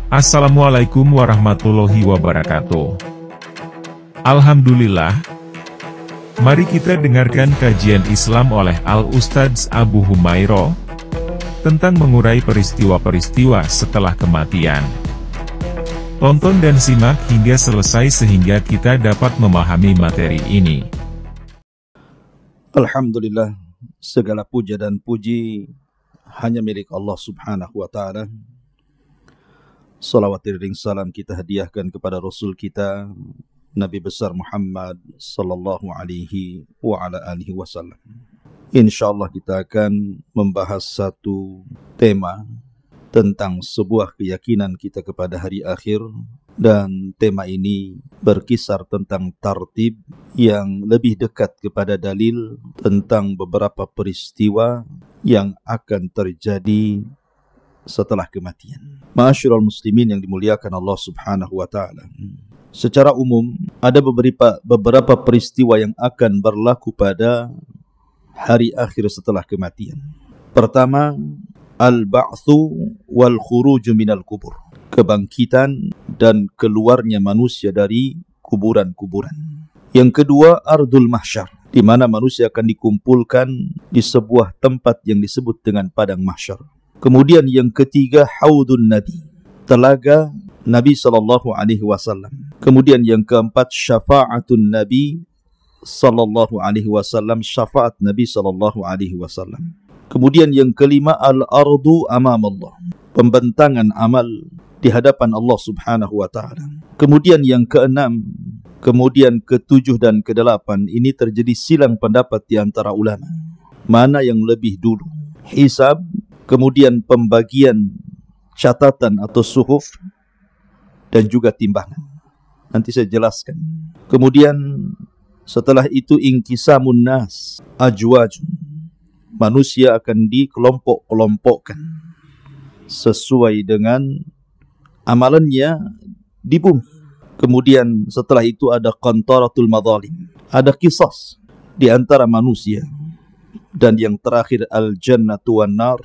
Assalamualaikum warahmatullahi wabarakatuh. Alhamdulillah. Mari kita dengarkan kajian Islam oleh Al-Ustadz Abu Humairo tentang mengurai peristiwa-peristiwa setelah kematian. Tonton dan simak hingga selesai sehingga kita dapat memahami materi ini. Alhamdulillah, segala puja dan puji hanya milik Allah Subhanahu wa Ta'ala. Salawat iring salam kita hadiahkan kepada Rasul kita Nabi besar Muhammad sallallahu alaihi wa ala alihi wasallam. InsyaAllah kita akan membahas satu tema tentang sebuah keyakinan kita kepada hari akhir. Dan tema ini berkisar tentang tartib yang lebih dekat kepada dalil tentang beberapa peristiwa yang akan terjadi setelah kematian. Ma'asyiral muslimin yang dimuliakan Allah Subhanahu wa Ta'ala. Secara umum, ada beberapa peristiwa yang akan berlaku pada hari akhir setelah kematian. Pertama, al-ba'thu wal khuruju minal kubur. Kebangkitan dan keluarnya manusia dari kuburan-kuburan. Yang kedua, ardul mahsyar, di mana manusia akan dikumpulkan di sebuah tempat yang disebut dengan padang mahsyar. Kemudian yang ketiga, haudun Nabi, telaga Nabi sallallahu alaihi wasallam. Kemudian yang keempat, syafa'atun Nabi sallallahu alaihi wasallam, syafaat Nabi sallallahu alaihi wasallam. Kemudian yang kelima, al-ardu amamallah, pembentangan amal di hadapan Allah Subhanahu wa Ta'ala. Kemudian yang keenam, kemudian ketujuh dan kedelapan, ini terjadi silang pendapat di antara ulama. Mana yang lebih dulu? Hisab, kemudian pembagian catatan atau suhuf, dan juga timbangan. Nanti saya jelaskan. Kemudian setelah itu inqisamun nas, ajwajun. Manusia akan dikelompok-kelompokkan sesuai dengan amalannya di bumi. Kemudian setelah itu ada qantaratul madzalim, ada qisas di antara manusia. Dan yang terakhir al-jannatu wan nar,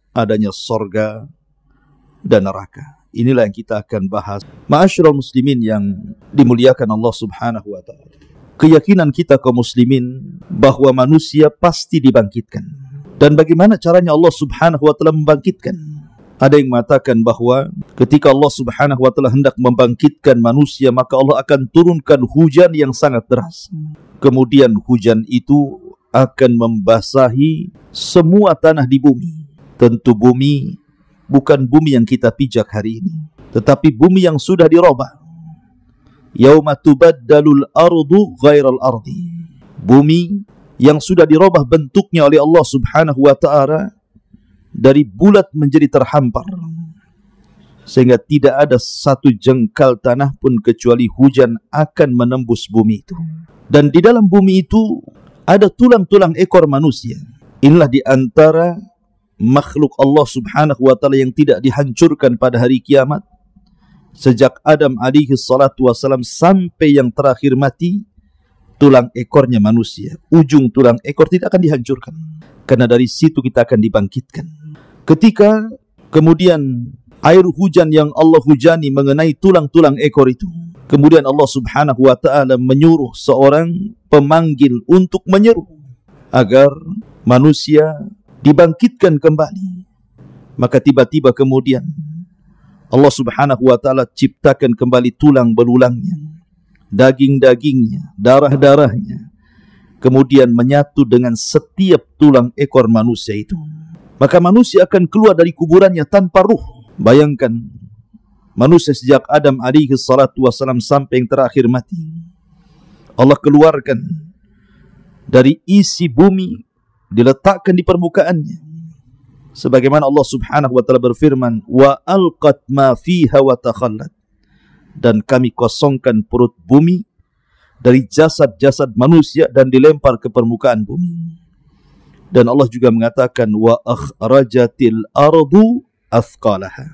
adanya sorga dan neraka. Inilah yang kita akan bahas. Ma'asyiral muslimin yang dimuliakan Allah Subhanahu wa Ta'ala. Keyakinan kita kaum muslimin bahwa manusia pasti dibangkitkan. Dan bagaimana caranya Allah Subhanahu wa Ta'ala membangkitkan? Ada yang mengatakan bahwa ketika Allah Subhanahu wa Ta'ala hendak membangkitkan manusia, maka Allah akan turunkan hujan yang sangat deras. Kemudian hujan itu akan membasahi semua tanah di bumi. Tentu bumi bukan bumi yang kita pijak hari ini, tetapi bumi yang sudah dirubah. Yauma tubaddalul ardu ghairal ardi. Bumi yang sudah dirubah bentuknya oleh Allah Subhanahu wa Ta'ala dari bulat menjadi terhampar, sehingga tidak ada satu jengkal tanah pun kecuali hujan akan menembus bumi itu. Dan di dalam bumi itu ada tulang-tulang ekor manusia. Inilah di antara makhluk Allah Subhanahu wa Ta'ala yang tidak dihancurkan pada hari kiamat. Sejak Adam alaihi salatu wassalam sampai yang terakhir mati, tulang ekornya manusia, ujung tulang ekor tidak akan dihancurkan. Karena dari situ kita akan dibangkitkan. Ketika kemudian air hujan yang Allah hujani mengenai tulang-tulang ekor itu, kemudian Allah Subhanahu wa Ta'ala menyuruh seorang pemanggil untuk menyeru agar manusia dibangkitkan kembali. Maka tiba-tiba kemudian Allah Subhanahu wa Ta'ala ciptakan kembali tulang belulangnya, daging-dagingnya, darah-darahnya, kemudian menyatu dengan setiap tulang ekor manusia itu. Maka manusia akan keluar dari kuburannya tanpa ruh. Bayangkan manusia sejak Adam alaihi salatu wassalam sampai yang terakhir mati, Allah keluarkan dari isi bumi, diletakkan di permukaannya. Sebagaimana Allah Subhanahu wa Ta'ala berfirman, wa alqat ma fiha wa takhallat, dan kami kosongkan perut bumi dari jasad-jasad manusia dan dilempar ke permukaan bumi. Dan Allah juga mengatakan wa akhrajatil ardu athqalaha,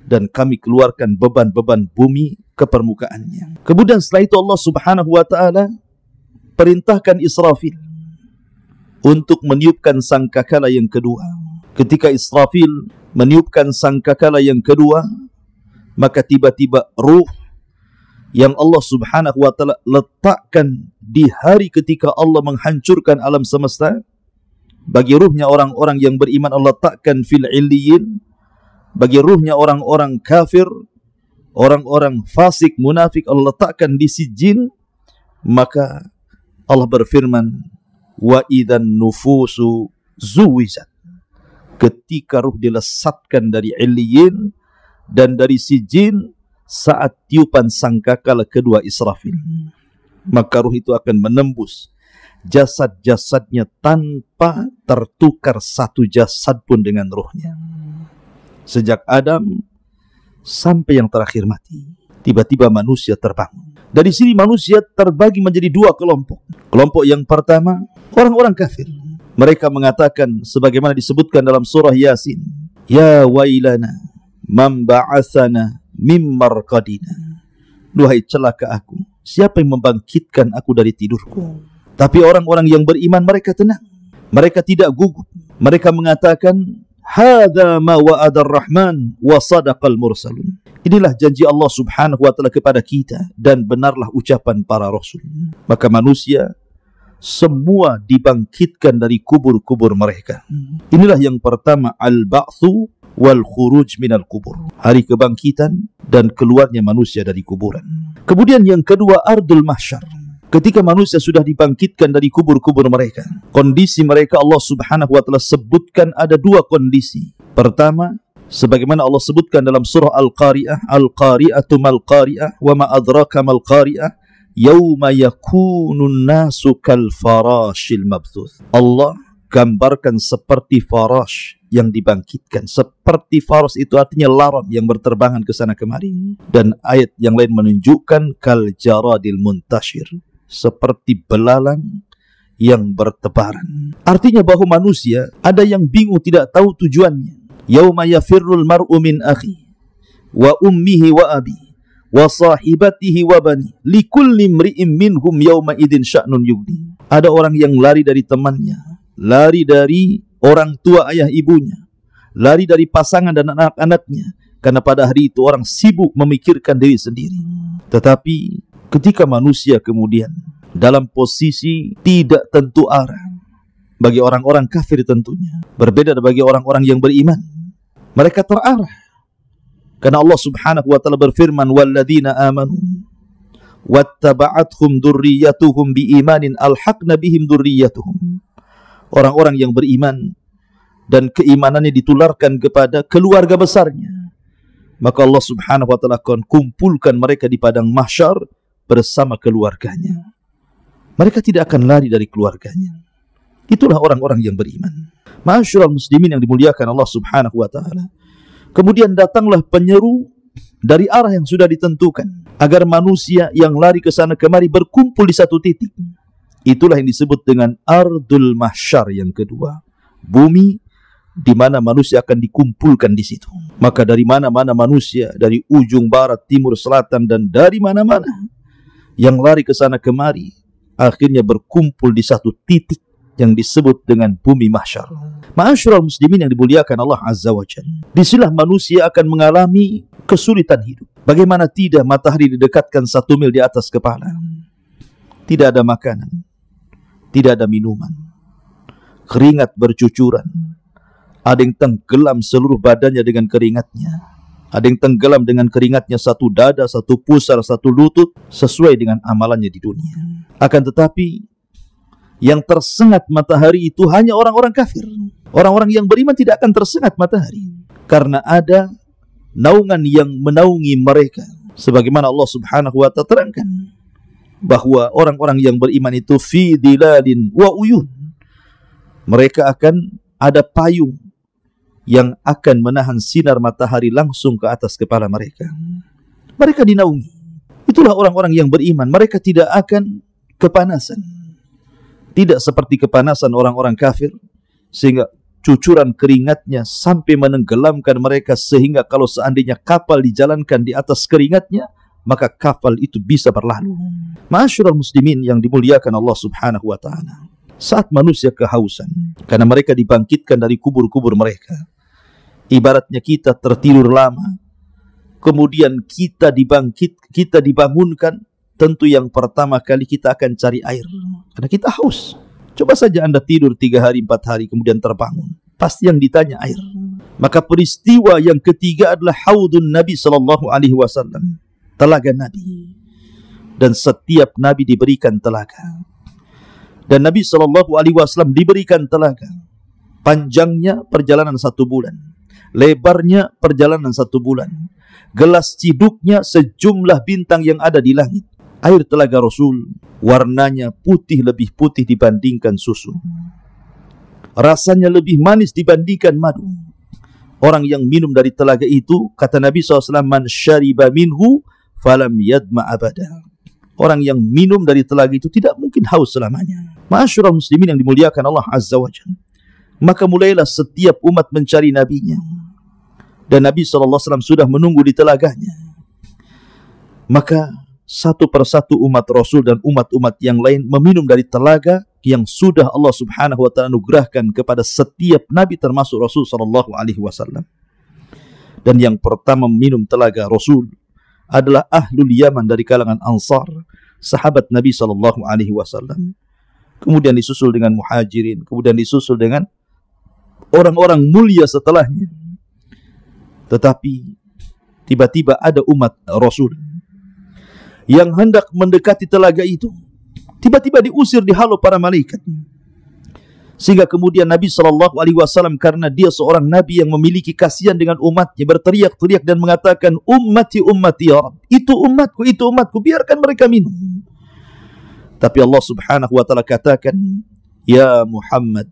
dan kami keluarkan beban-beban bumi ke permukaannya. Kemudian setelah itu Allah Subhanahu wa Ta'ala perintahkan Israfil untuk meniupkan sangkakala yang kedua. Ketika Israfil meniupkan sangkakala yang kedua, maka tiba-tiba ruh yang Allah subhanahu wa ta'ala letakkan di hari ketika Allah menghancurkan alam semesta, bagi ruhnya orang-orang yang beriman Allah letakkan fil illiyin, bagi ruhnya orang-orang kafir, orang-orang fasik, munafik Allah letakkan di sijjin. Maka Allah berfirman, wa idzan nufusu zuwijat, ketika ruh dilesatkan dari illiyin dan dari sijjin saat tiupan sangkakala kedua Israfil, maka ruh itu akan menembus jasad-jasadnya tanpa tertukar satu jasad pun dengan ruhnya, sejak Adam sampai yang terakhir mati. Tiba-tiba manusia terbangun. Dari sini manusia terbagi menjadi dua kelompok. Kelompok yang pertama, orang-orang kafir. Mereka mengatakan sebagaimana disebutkan dalam surah Yasin, ya wailana man ba'atsana mim marqadina, duhai celaka aku, siapa yang membangkitkan aku dari tidurku. Tapi orang-orang yang beriman mereka tenang, mereka tidak gugup. Mereka mengatakan, hadza ma wa'ada ar-rahman wa sadaqal mursalun, inilah janji Allah subhanahu wa ta'ala kepada kita dan benarlah ucapan para rasul. Maka manusia semua dibangkitkan dari kubur-kubur mereka. Inilah yang pertama, al-ba'thu wal khuruj minal kubur, hari kebangkitan dan keluarnya manusia dari kuburan. Kemudian yang kedua, ardul mahsyar, ketika manusia sudah dibangkitkan dari kubur-kubur mereka. Kondisi mereka Allah subhanahu wa ta'ala sebutkan ada dua kondisi. Pertama, sebagaimana Allah sebutkan dalam surah Al-Qari'ah, Al-Qari'atu mal-Qari'ah wa ma adraka mal-Qari'ah yauma yakunun nasu kal farashil mabthuth. Allah gambarkan seperti farash yang dibangkitkan. Seperti farash itu artinya laron yang berterbangan ke sana kemari. Dan ayat yang lain menunjukkan kal jaradil muntashir, seperti belalang yang bertebaran. Artinya bahwa manusia ada yang bingung, tidak tahu tujuannya. Yauma yafirrul mar'u min akhi wa ummihi wa abi wa sahibatihi wa bani likulli imri'in minhum yauma idzin sya'nun yughni. Ada orang yang lari dari temannya, lari dari orang tua ayah ibunya, lari dari pasangan dan anak-anaknya, karena pada hari itu orang sibuk memikirkan diri sendiri. Tetapi ketika manusia kemudian dalam posisi tidak tentu arah, bagi orang-orang kafir tentunya, berbeda bagi orang-orang yang beriman, mereka terarah. Karena Allah subhanahu wa ta'ala berfirman, walladzina amanu wattaba'athum dzurriyyatuhum biimanin alhaqna bihim dzurriyyatuhum. Orang-orang yang beriman dan keimanannya ditularkan kepada keluarga besarnya, maka Allah subhanahu wa ta'ala akan kumpulkan mereka di padang mahsyar bersama keluarganya. Mereka tidak akan lari dari keluarganya. Itulah orang-orang yang beriman. Ma'asyiral muslimin yang dimuliakan Allah subhanahu wa ta'ala. Kemudian datanglah penyeru dari arah yang sudah ditentukan, agar manusia yang lari ke sana kemari berkumpul di satu titik. Itulah yang disebut dengan ardul mahsyar yang kedua. Bumi di mana manusia akan dikumpulkan di situ. Maka dari mana-mana manusia, dari ujung barat, timur, selatan, dan dari mana-mana yang lari ke sana kemari, akhirnya berkumpul di satu titik yang disebut dengan bumi mahsyar. Ma'asyiral muslimin yang dimuliakan Allah azza wa jalla. Disinilah manusia akan mengalami kesulitan hidup. Bagaimana tidak, matahari didekatkan 1 mil di atas kepala. Tidak ada makanan, tidak ada minuman, keringat bercucuran. Ada yang tenggelam seluruh badannya dengan keringatnya. Ada yang tenggelam dengan keringatnya satu dada, satu pusar, satu lutut, sesuai dengan amalannya di dunia. Akan tetapi yang tersengat matahari itu hanya orang-orang kafir. Orang-orang yang beriman tidak akan tersengat matahari, karena ada naungan yang menaungi mereka. Sebagaimana Allah subhanahu wa ta'ala terangkan bahwa orang-orang yang beriman itu fi dilalin wa uyun, mereka akan ada payung yang akan menahan sinar matahari langsung ke atas kepala mereka. Mereka dinaungi. Itulah orang-orang yang beriman. Mereka tidak akan kepanasan. Tidak seperti kepanasan orang-orang kafir, sehingga cucuran keringatnya sampai menenggelamkan mereka, sehingga kalau seandainya kapal dijalankan di atas keringatnya, maka kapal itu bisa berlalu. Ma'asyiral muslimin yang dimuliakan Allah subhanahu wa ta'ala. Saat manusia kehausan, karena mereka dibangkitkan dari kubur-kubur mereka, ibaratnya kita tertidur lama, kemudian kita dibangunkan, tentu yang pertama kali kita akan cari air, karena kita haus. Coba saja Anda tidur 3 hari, 4 hari, kemudian terbangun, pasti yang ditanya air. Maka peristiwa yang ketiga adalah haudun Nabi SAW, telaga Nabi. Dan setiap Nabi diberikan telaga. Dan Nabi SAW diberikan telaga. Panjangnya perjalanan 1 bulan. Lebarnya perjalanan 1 bulan. Gelas ciduknya sejumlah bintang yang ada di langit. Air telaga Rasul warnanya putih, lebih putih dibandingkan susu. Rasanya lebih manis dibandingkan madu. Orang yang minum dari telaga itu, kata Nabi SAW, man syariba minhu falam yadma abada. Orang yang minum dari telaga itu tidak mungkin haus selamanya. Ma'asyiral muslimin yang dimuliakan Allah Azza wa Jalla. Maka mulailah setiap umat mencari nabinya. Dan Nabi SAW sudah menunggu di telaganya. Maka satu persatu umat Rasul dan umat-umat yang lain meminum dari telaga yang sudah Allah Subhanahu wa taala anugerahkan kepada setiap nabi termasuk Rasul SAW. Dan yang pertama minum telaga Rasul adalah Ahlul Yaman dari kalangan Ansar, sahabat Nabi SAW. Kemudian disusul dengan Muhajirin, kemudian disusul dengan orang-orang mulia setelahnya. Tetapi tiba-tiba ada umat Rasul yang hendak mendekati telaga itu, tiba-tiba diusir, dihalau para malaikat. Sehingga kemudian Nabi SAW, karena dia seorang Nabi yang memiliki kasihan dengan umatnya, berteriak-teriak dan mengatakan, ummati ummati ya Rabb, itu umatku, biarkan mereka minum. Tapi Allah Subhanahu wa taala katakan, ya Muhammad,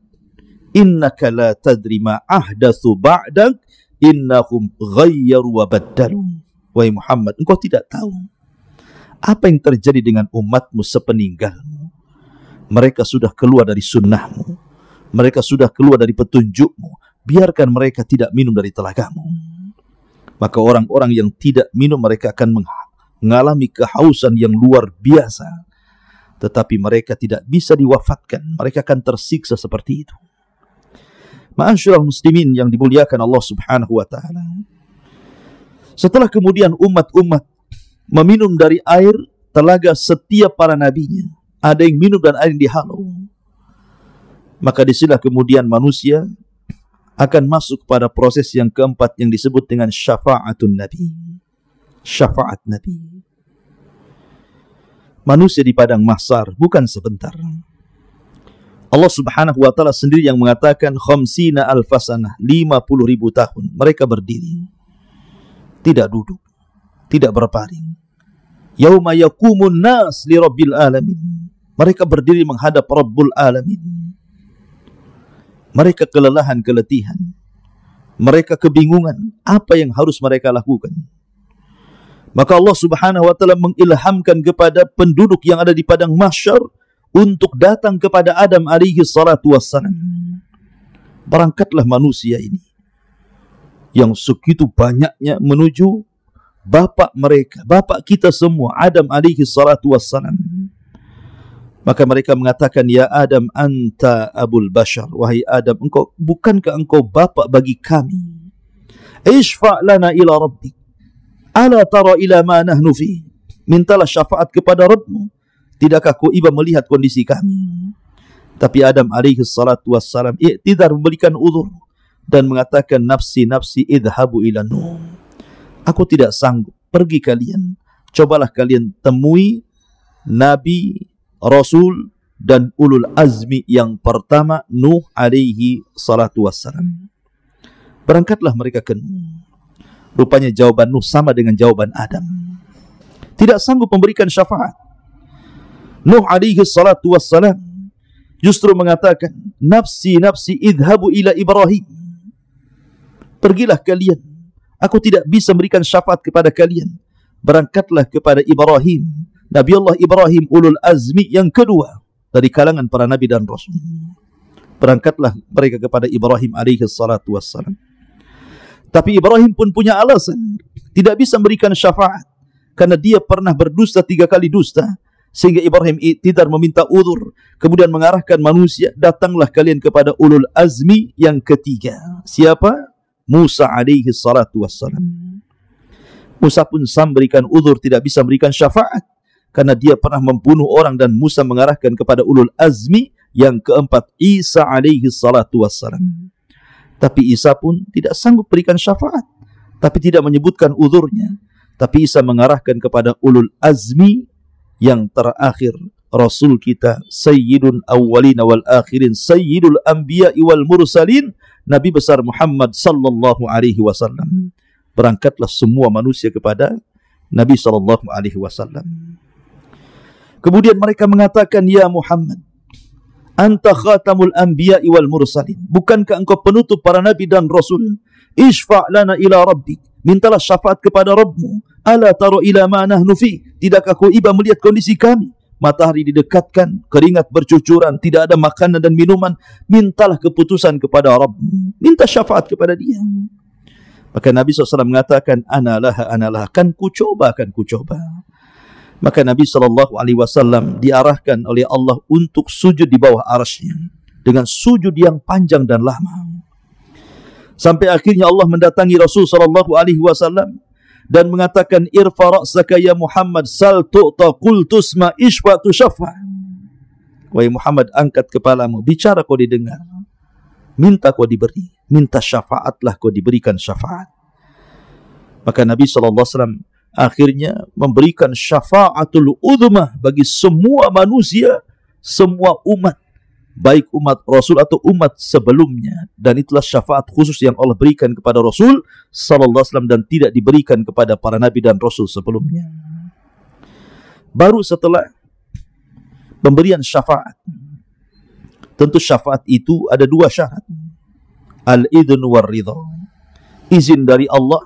innaka la tadri ma ahdatsu ba'dak, innahum ghayyaru wa baddalu. Wahai Muhammad, engkau tidak tahu apa yang terjadi dengan umatmu sepeninggalmu. Mereka sudah keluar dari sunnahmu, mereka sudah keluar dari petunjukmu. Biarkan mereka tidak minum dari telagamu. Maka orang-orang yang tidak minum, mereka akan mengalami kehausan yang luar biasa. Tetapi mereka tidak bisa diwafatkan. Mereka akan tersiksa seperti itu. Ma'asyiral muslimin yang dimuliakan Allah Subhanahu wa taala. Setelah kemudian umat-umat meminum dari air telaga setiap para nabinya, ada yang minum dan ada yang dihalau. Maka disinilah kemudian manusia akan masuk pada proses yang keempat yang disebut dengan syafa'atun Nabi. Syafaat Nabi. Manusia di padang mahsyar bukan sebentar. Allah Subhanahu wa taala sendiri yang mengatakan khamsina alfasanah, 50.000 tahun mereka berdiri, tidak duduk, tidak berbaring. Yauma yaqumun nas li rabbil alamin. Mereka berdiri menghadap Rabbul Alamin. Mereka kelelahan, keletihan. Mereka kebingungan apa yang harus mereka lakukan. Maka Allah Subhanahu wa taala mengilhamkan kepada penduduk yang ada di padang mahsyar untuk datang kepada Adam alaihi salatu wassalam. Berangkatlah manusia ini yang segitu banyaknya menuju bapak mereka, bapak kita semua, Adam alaihi salatu wassalam. Maka mereka mengatakan, ya Adam anta abul bashar, wahai Adam, bukankah engkau bapak bagi kami? Ishfa' lana ila rabbik, ala tara ila ma nahnu fi. Mintalah syafaat kepada Rabbmu. Tidakkah kau iba melihat kondisi kami? Tapi Adam alaihi salatu wassalam i'tidar, memberikan uzur dan mengatakan, nafsi nafsi idhabu ila nuh. Aku tidak sanggup, pergi kalian. Cobalah kalian temui Nabi, Rasul dan ulul azmi yang pertama, Nuh alaihi salatu wassalam. Berangkatlah mereka ke Nuh. Rupanya jawaban Nuh sama dengan jawaban Adam. Tidak sanggup memberikan syafaat. Nuh alaihi salatu wassalam justru mengatakan, nafsi nafsi idhabu ila Ibrahim. Pergilah kalian, aku tidak bisa memberikan syafaat kepada kalian. Berangkatlah kepada Ibrahim, Nabi Allah Ibrahim, ulul azmi yang kedua dari kalangan para nabi dan rasul. Berangkatlah mereka kepada Ibrahim alaihi salatu wassalam. Tapi Ibrahim pun punya alasan, tidak bisa memberikan syafaat karena dia pernah berdusta 3 kali dusta. Sehingga Ibrahim tidak meminta uzur, kemudian mengarahkan manusia, datanglah kalian kepada ulul azmi yang ketiga. Siapa? Musa alaihi salatu wassalam. Musa pun memberikan uzur, tidak bisa memberikan syafaat karena dia pernah membunuh orang, dan Musa mengarahkan kepada ulul azmi yang keempat, Isa alaihi salatu wassalam. Tapi Isa pun tidak sanggup berikan syafaat, tapi tidak menyebutkan uzurnya. Tapi Isa mengarahkan kepada ulul azmi yang terakhir, Rasul kita, Sayyidul Awwalin wal Akhirin, Sayyidul Anbiya wal Mursalin, Nabi besar Muhammad sallallahu alaihi wasallam. Berangkatlah semua manusia kepada Nabi sallallahu alaihi wasallam. Kemudian mereka mengatakan, ya Muhammad, anta khatamul anbiya wal mursalin. Bukankah engkau penutup para nabi dan rasul? Ishfa' lana ila rabbik. Mintalah syafaat kepada Rabbmu. Ala taro ila ma nahnu fi. Tidakkah kau iba melihat kondisi kami? Matahari didekatkan, keringat bercucuran, tidak ada makanan dan minuman. Mintalah keputusan kepada Rabbmu. Minta syafaat kepada dia. Maka Nabi SAW mengatakan, analah, kan ku coba. Maka Nabi SAW diarahkan oleh Allah untuk sujud di bawah arasy-Nya dengan sujud yang panjang dan lama. Sampai akhirnya Allah mendatangi Rasul SAW dan mengatakan, irfa ra'saka ya Muhammad, sal tu'ta qul tusma ishfa tushaffa. Wahai Muhammad, angkat kepalamu, bicara kau didengar, minta kau diberi, minta syafaatlah kau diberikan syafaat. Maka Nabi SAW akhirnya memberikan syafaatul uzmah bagi semua manusia, semua umat, baik umat Rasul atau umat sebelumnya. Dan itulah syafaat khusus yang Allah berikan kepada Rasul sallallahu alaihi wasallam dan tidak diberikan kepada para nabi dan rasul sebelumnya. Baru setelah pemberian syafaat, tentu syafaat itu ada dua syarat. Al-idhn war ridha. Izin dari Allah,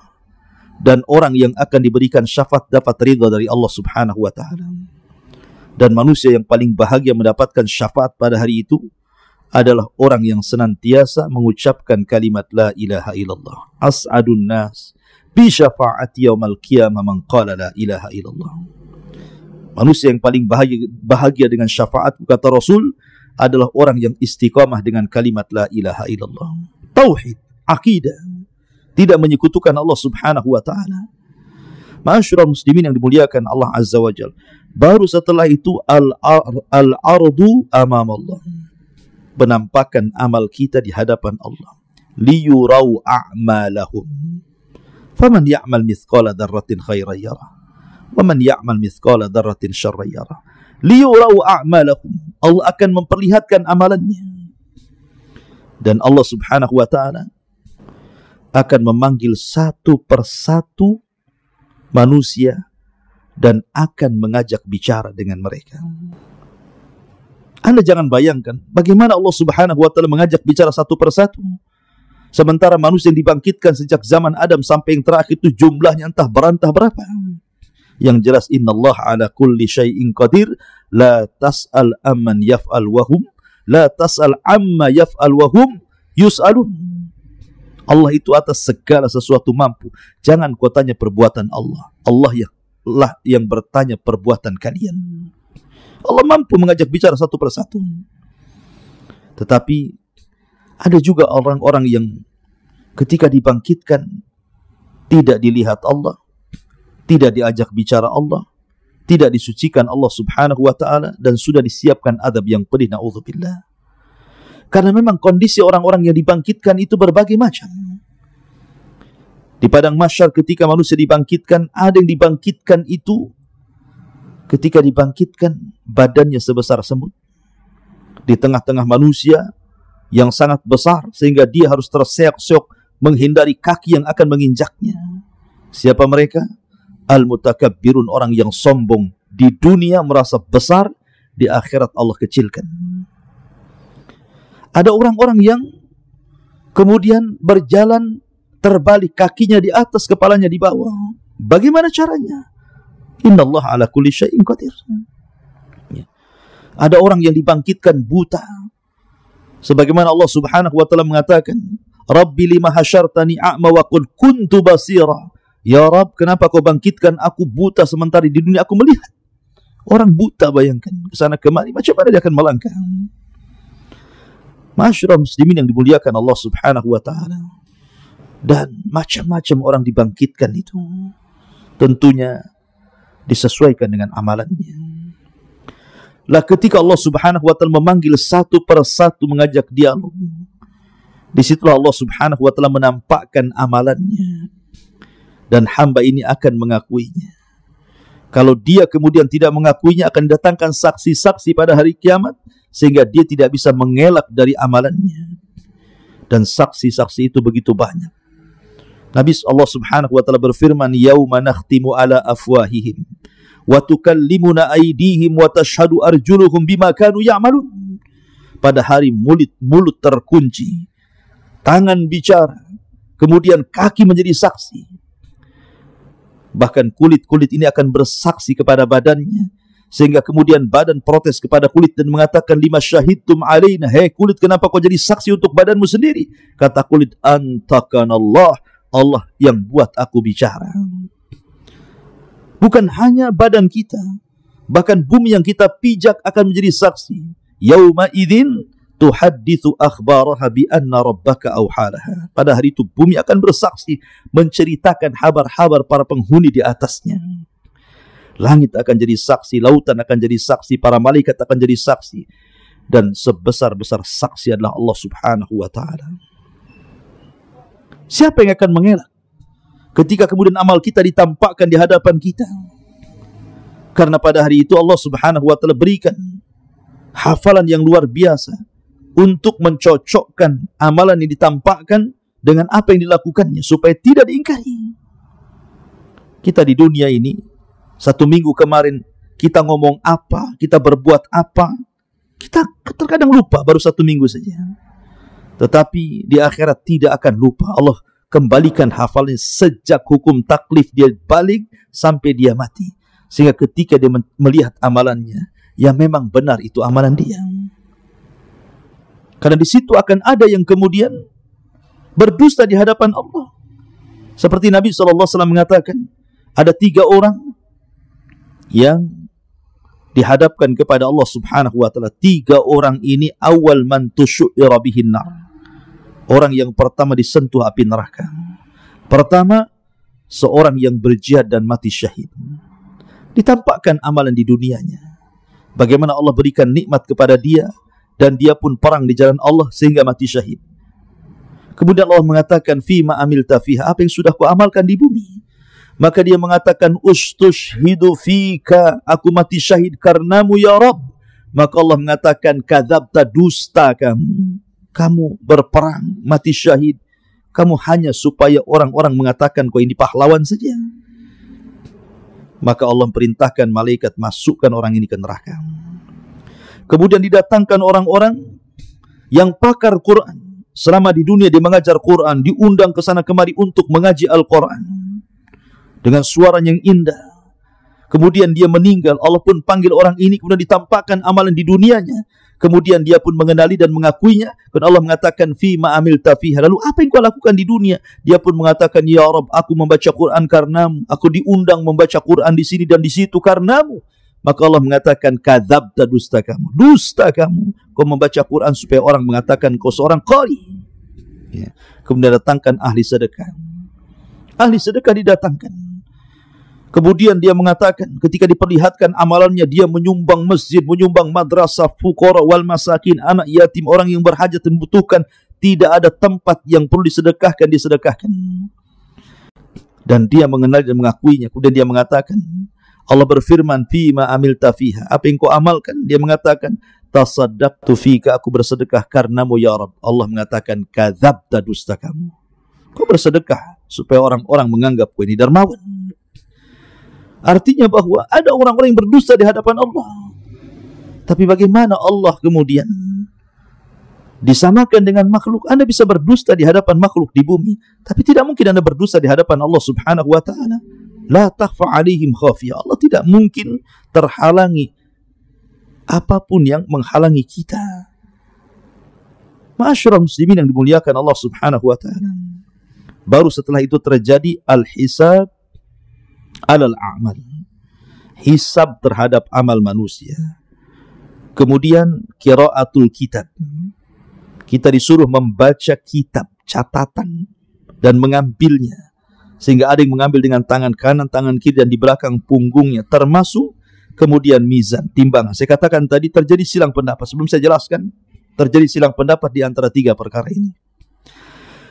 dan orang yang akan diberikan syafaat dapat ridha dari Allah Subhanahu wa taala. Dan manusia yang paling bahagia mendapatkan syafaat pada hari itu adalah orang yang senantiasa mengucapkan kalimat la ilaha illallah. As'adun nas bi syafaati yaumal qiyamah man qala la ilaha illallah. Manusia yang paling bahagia dengan syafaat, kata Rasul, adalah orang yang istiqamah dengan kalimat la ilaha illallah. Tauhid, akidah, tidak menyekutukan Allah Subhanahu wa taala. Ma'asyiral muslimin yang dimuliakan Allah Azza wa Jalla. Baru setelah itu al-ardu amam Allah. Penampakan amal kita di hadapan Allah. Liyurau a'malahum. Faman ya'mal mithqala dzarratin khairan yarah. Wa man ya'mal mithqala dzarratin syarran yarah. Liyurau a'malahum. Allah akan memperlihatkan amalannya. Dan Allah Subhanahu wa taala akan memanggil satu persatu manusia dan akan mengajak bicara dengan mereka. Anda jangan bayangkan bagaimana Allah Subhanahu wa taala mengajak bicara satu persatu. Sementara manusia yang dibangkitkan sejak zaman Adam sampai yang terakhir itu jumlahnya entah berapa. Yang jelas, innallaha ala kulli syai'in qadir, la tas'al amman yaf'al wahum, la tas'al amma yaf'al wahum yus'alun. Allah itu atas segala sesuatu mampu. Jangan kau tanya perbuatan Allah. Allah yang bertanya perbuatan kalian. Allah mampu mengajak bicara satu persatu. Tetapi ada juga orang-orang yang ketika dibangkitkan tidak dilihat Allah, tidak diajak bicara Allah, tidak disucikan Allah Subhanahu wa taala, dan sudah disiapkan adab yang pedih, naudzubillah. Karena memang kondisi orang-orang yang dibangkitkan itu berbagai macam. Di padang mahsyar ketika manusia dibangkitkan, ada yang dibangkitkan itu ketika dibangkitkan badannya sebesar semut. Di tengah-tengah manusia yang sangat besar sehingga dia harus terseok-seok menghindari kaki yang akan menginjaknya. Siapa mereka? Al-mutakabbirun, orang yang sombong. Di dunia merasa besar, di akhirat Allah kecilkan. Ada orang-orang yang kemudian berjalan terbalik, kakinya di atas, kepalanya di bawah. Bagaimana caranya? Innallaha ala kulli syai'in qadir. Ada orang yang dibangkitkan buta. Sebagaimana Allah Subhanahu wa taala mengatakan, Rabbi lima hasyartani a'ma wa qad kuntu basira. Ya Rabb, kenapa kau bangkitkan aku buta sementara di dunia aku melihat? Orang buta, bayangkan, kesana kemari, macam mana dia akan melangkah? Ma'asyiral muslimin yang dimuliakan Allah Subhanahu wa taala. Dan macam-macam orang dibangkitkan itu. tentunya disesuaikan dengan amalannya. Lah ketika Allah Subhanahu wa taala memanggil satu persatu mengajak dialog, disitulah Allah Subhanahu wa taala menampakkan amalannya dan hamba ini akan mengakuinya. Kalau dia kemudian tidak mengakuinya, akan datangkan saksi-saksi pada hari kiamat sehingga dia tidak bisa mengelak dari amalannya. Dan saksi-saksi itu begitu banyak. Nabi Allah Subhanahu wa taala berfirman, "Yauma nakhtimu ala afwahihim wa tukallimuna aydihim wa tashhadu arjuluhum bima kanu ya'malun." Pada hari mulut terkunci, tangan bicara, kemudian kaki menjadi saksi. Bahkan kulit-kulit ini akan bersaksi kepada badannya, sehingga kemudian badan protes kepada kulit dan mengatakan, "Lima syahidtum alaina." Hei kulit, kenapa kau jadi saksi untuk badanmu sendiri? Kata kulit, "Antakanallah." Allah yang buat aku bicara. Bukan hanya badan kita, bahkan bumi yang kita pijak akan menjadi saksi. Yauma idzin tuhadditsu akhbaraha bi anna rabbaka awhalaha. Pada hari itu bumi akan bersaksi, menceritakan kabar-kabar para penghuni di atasnya. Langit akan jadi saksi, lautan akan jadi saksi, para malaikat akan jadi saksi, dan sebesar-besar saksi adalah Allah Subhanahu wa taala. Siapa yang akan mengelak ketika kemudian amal kita ditampakkan di hadapan kita? Karena pada hari itu Allah Subhanahu wa taala berikan hafalan yang luar biasa untuk mencocokkan amalan yang ditampakkan dengan apa yang dilakukannya supaya tidak diingkari. Kita di dunia ini, 1 minggu kemarin kita ngomong apa, kita berbuat apa, kita terkadang lupa baru 1 minggu saja. Tetapi di akhirat tidak akan lupa. Allah kembalikan hafalannya sejak hukum taklif dia balik sampai dia mati. Sehingga ketika dia melihat amalannya, ya memang benar itu amalan dia. Karena di situ akan ada yang kemudian berdusta di hadapan Allah. Seperti Nabi SAW mengatakan, ada 3 orang yang dihadapkan kepada Allah Subhanahu wa taala. 3 orang ini awal man tusyu'ira bihin nar. Orang yang pertama disentuh api neraka. Pertama, seorang yang berjihad dan mati syahid. Ditampakkan amalan di dunianya. Bagaimana Allah berikan nikmat kepada dia, dan dia pun perang di jalan Allah sehingga mati syahid. Kemudian Allah mengatakan, "Fima amilta fiha," apa yang sudah ku amalkan di bumi. Maka dia mengatakan, "Ustushhidu fika," aku mati syahid karenamu ya Rabb. Maka Allah mengatakan, "Kadzabta," dusta kamu. Kamu berperang, mati syahid, kamu hanya supaya orang-orang mengatakan kau ini pahlawan saja. Maka Allah perintahkan malaikat masukkan orang ini ke neraka. Kemudian didatangkan orang-orang yang pakar Quran. Selama di dunia dia mengajar Quran, diundang ke sana kemari untuk mengaji Al-Quran dengan suara yang indah. Kemudian dia meninggal, Allah pun panggil orang ini, kemudian ditampakkan amalan di dunianya. Kemudian dia pun mengenali dan mengakuinya. Dan Allah mengatakan, "Fima amilta fiha." Lalu apa yang kau lakukan di dunia? Dia pun mengatakan, "Ya Rabb, aku membaca Quran karenamu. Aku diundang membaca Quran di sini dan di situ karenamu." Maka Allah mengatakan, "Kadzabta," dusta kamu. Dusta kamu. Kau membaca Quran supaya orang mengatakan kau seorang qari. Ya. Kemudian datangkan ahli sedekah. Ahli sedekah didatangkan. Kemudian dia mengatakan, ketika diperlihatkan amalannya, dia menyumbang masjid, menyumbang madrasah, fuqara wal masakin, anak yatim, orang yang berhajat dan membutuhkan. Tidak ada tempat yang perlu disedekahkan, disedekahkan. Dan dia mengenal dan mengakuinya. Kemudian dia mengatakan, Allah berfirman, "Fima amilta fiha." Apa yang kau amalkan? Dia mengatakan, "Tasaddaqtu fika," aku bersedekah karenamu ya Rabb. Allah mengatakan, "Kadzabta," dusta kamu. Kau bersedekah supaya orang-orang menganggap kau ini dermawan. Artinya bahwa ada orang-orang yang berdusta di hadapan Allah. Tapi bagaimana Allah kemudian disamakan dengan makhluk? Anda bisa berdusta di hadapan makhluk di bumi, tapi tidak mungkin Anda berdusta di hadapan Allah Subhanahu wa taala. La takhfa 'alaihim khafiyah. Allah tidak mungkin terhalangi apapun yang menghalangi kita. Ma'asyiral muslimin yang dimuliakan Allah Subhanahu wa taala. Baru setelah itu terjadi al-hisab alal a'mal, hisab terhadap amal manusia. Kemudian qiraatul kitab, kita disuruh membaca kitab, catatan, dan mengambilnya Sehingga ada yang mengambil dengan tangan kanan, tangan kiri, dan di belakang punggungnya, termasuk kemudian mizan, timbangan. Saya katakan tadi terjadi silang pendapat. Sebelum saya jelaskan, terjadi silang pendapat di antara tiga perkara ini.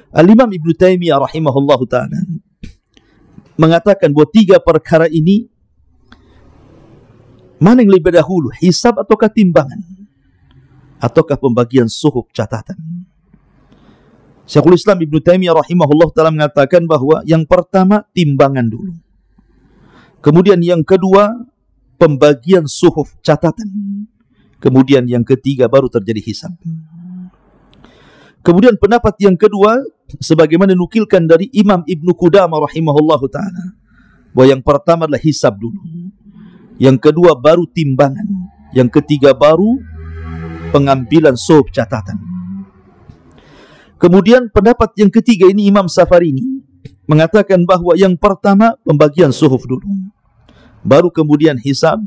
Al-Imam Ibnu Taimiyah rahimahullahu ta'ala mengatakan bahwa tiga perkara ini, mana yang lebih dahulu, hisab ataukah timbangan? Ataukah pembagian suhuf catatan? Syekhul Islam Ibnu Taimiyah rahimahullah ta'ala mengatakan bahwa yang pertama timbangan dulu. Kemudian yang kedua pembagian suhuf catatan. Kemudian yang ketiga baru terjadi hisab. Kemudian pendapat yang kedua sebagaimana dinukilkan dari Imam Ibnu Qudamah rahimahullah ta'ala, bahwa yang pertama adalah hisab dulu. Yang kedua baru timbangan. Yang ketiga baru pengambilan suhuf catatan. Kemudian pendapat yang ketiga ini Imam Safarini mengatakan bahwa yang pertama pembagian suhuf dulu, baru kemudian hisab,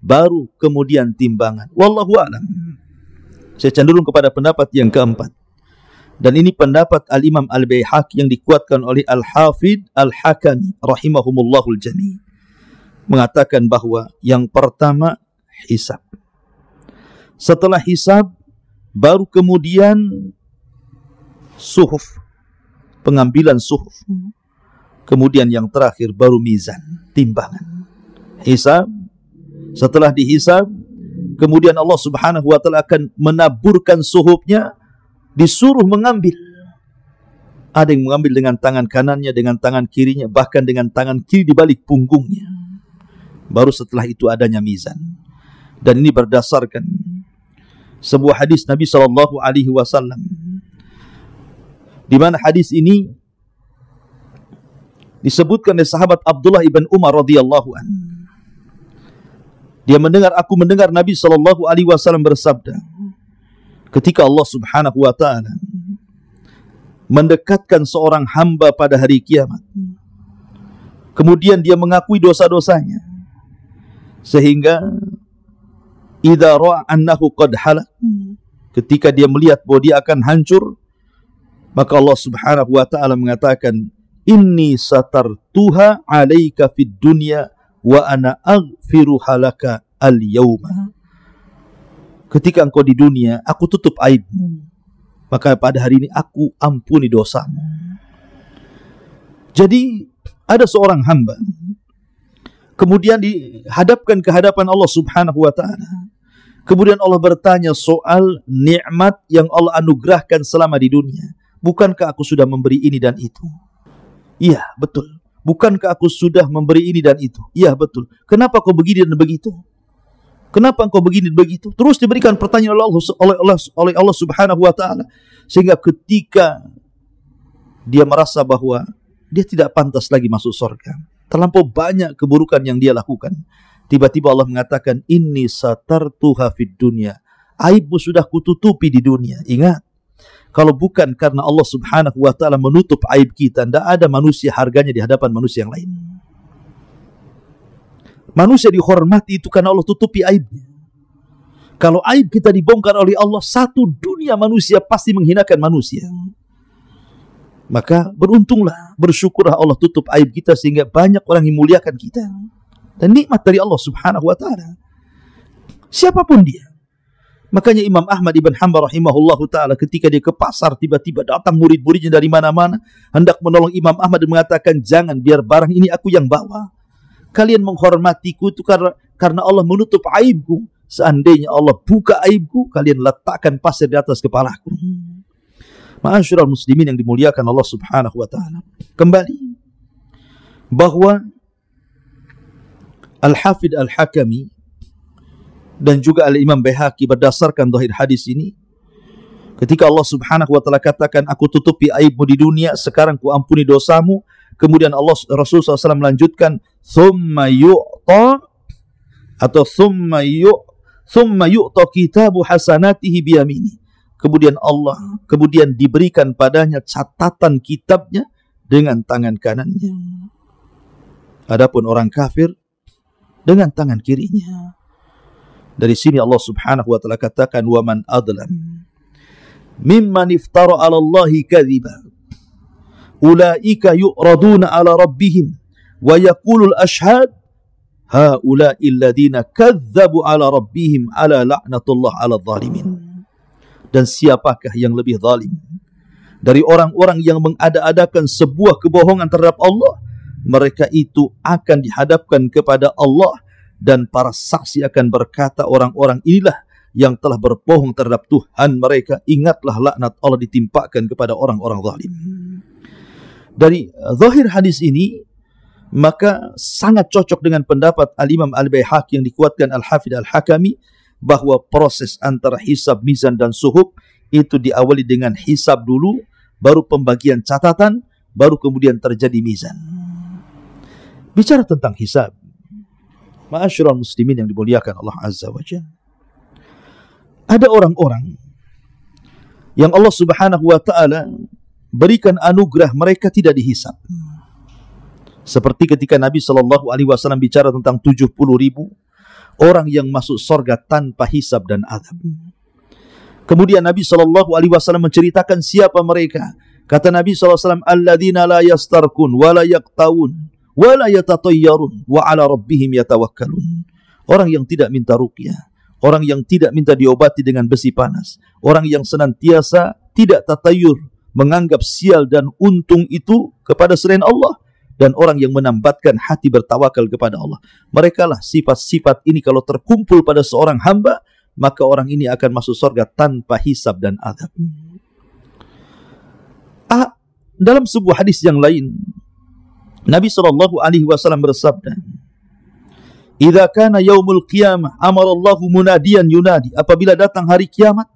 baru kemudian timbangan. Wallahu a'lam. Saya cenderung kepada pendapat yang keempat. Dan ini pendapat Al-Imam Al-Baihaqi yang dikuatkan oleh Al-Hafidh Al-Hakami rahimahumullahul jami'. Mengatakan bahwa yang pertama hisab. Setelah hisab, baru kemudian suhuf, pengambilan suhuf. Kemudian yang terakhir baru mizan, timbangan. Hisab, setelah dihisab, kemudian Allah subhanahu wa ta'ala akan menaburkan suhufnya, disuruh mengambil. Ada yang mengambil dengan tangan kanannya, dengan tangan kirinya, bahkan dengan tangan kiri di balik punggungnya. Baru setelah itu adanya mizan. Dan ini berdasarkan sebuah hadis Nabi SAW, di mana hadis ini disebutkan oleh sahabat Abdullah ibn Umar radhiyallahu an. Dia aku mendengar Nabi SAW bersabda, ketika Allah subhanahu wa ta'ala mendekatkan seorang hamba pada hari kiamat, kemudian dia mengakui dosa-dosanya, sehingga idza ra'a annahu qad halak, ketika dia melihat bahwa dia akan hancur, maka Allah subhanahu wa ta'ala mengatakan, inni satartuha alaika fid dunya wa ana aghfiru halaka al-yawma. Ketika engkau di dunia, aku tutup aibmu, maka pada hari ini aku ampuni dosamu. Jadi ada seorang hamba, kemudian dihadapkan ke hadapan Allah subhanahu wa ta'ala. Kemudian Allah bertanya soal nikmat yang Allah anugerahkan selama di dunia. Bukankah aku sudah memberi ini dan itu? Iya, betul. Bukankah aku sudah memberi ini dan itu? Iya, betul. Kenapa kau begini dan begitu? Kenapa engkau begini dan begitu? Terus diberikan pertanyaan oleh Allah subhanahu wa ta'ala. Sehingga ketika dia merasa bahwa dia tidak pantas lagi masuk surga, terlampau banyak keburukan yang dia lakukan, tiba-tiba Allah mengatakan, inni satartuha fid dunya. Aibmu sudah kututupi di dunia. Ingat, kalau bukan karena Allah subhanahu wa ta'ala menutup aib kita, tidak ada manusia harganya di hadapan manusia yang lain. Manusia dihormati itu karena Allah tutupi aibnya. Kalau aib kita dibongkar oleh Allah, satu dunia manusia pasti menghinakan manusia. Maka beruntunglah, bersyukurlah Allah tutup aib kita sehingga banyak orang yang memuliakan kita. Dan nikmat dari Allah subhanahu wa ta'ala. Siapapun dia. Makanya Imam Ahmad ibn Hanbal rahimahullahu ta'ala ketika dia ke pasar, tiba-tiba datang murid-muridnya dari mana-mana, hendak menolong Imam Ahmad dan mengatakan, jangan, biar barang ini aku yang bawa. Kalian menghormatiku itu karena Allah menutup aibku. Seandainya Allah buka aibku, kalian letakkan pasir di atas kepalaku. Ma'asyiral muslimin yang dimuliakan Allah subhanahu wa ta'ala. Kembali, bahwa Al-Hafidh Al-Hakami dan juga Al-Imam Baihaqi berdasarkan zahir hadis ini, ketika Allah subhanahu wa ta'ala katakan, aku tutupi aibmu di dunia, sekarang ku ampuni dosamu. Kemudian Rasulullah SAW melanjutkan, thumma yu'ta atau thumma yu'ta kitabu hasanatihi biyamini. Kemudian diberikan padanya catatan kitabnya dengan tangan kanannya. Adapun orang kafir dengan tangan kirinya. Dari sini Allah subhanahu wa ta'ala katakan, wa man adlam mimman iftara 'ala Allahi kadhiba. ulaika yu'raduna ala rabbihim wa yaqulul ashhad haula'i alladhina kadzabu ala rabbihim ala la'natullah ala zalimin. Dan siapakah yang lebih zalim dari orang-orang yang mengada-adakan sebuah kebohongan terhadap Allah? Mereka itu akan dihadapkan kepada Allah dan para saksi akan berkata, orang-orang inilah yang telah berbohong terhadap Tuhan mereka. Ingatlah laknat Allah ditimpakan kepada orang-orang zalim. Dari zahir hadis ini, maka sangat cocok dengan pendapat Al-Imam Al-Baihaqi yang dikuatkan Al-Hafidh Al-Hakami, bahwa proses antara hisab, mizan dan suhub itu diawali dengan hisab dulu, baru pembagian catatan, baru kemudian terjadi mizan. Bicara tentang hisab, ma'asyiral muslimin yang dimuliakan Allah Azza wa Jalla, ada orang-orang yang Allah Subhanahu wa ta'ala berikan anugerah mereka tidak dihisab. Seperti ketika Nabi SAW bicara tentang 70.000 orang yang masuk surga tanpa hisab dan azab. Kemudian Nabi SAW menceritakan siapa mereka. Kata Nabi SAW, alladzina la yastarkun wa la yaqtawun wa la yatatayyarun wa ala rabbihim yatawakkalun. Orang yang tidak minta ruqyah, orang yang tidak minta diobati dengan besi panas, orang yang senantiasa tidak tatayur, menganggap sial dan untung itu kepada selain Allah, dan orang yang menambatkan hati bertawakal kepada Allah. Mereka lah sifat-sifat ini kalau terkumpul pada seorang hamba, maka orang ini akan masuk surga tanpa hisab dan azab. Dalam sebuah hadis yang lain, Nabi SAW bersabda, "Idza kana yaumul qiyamah, amara Allahu munadiyan yunadi." Apabila datang hari kiamat,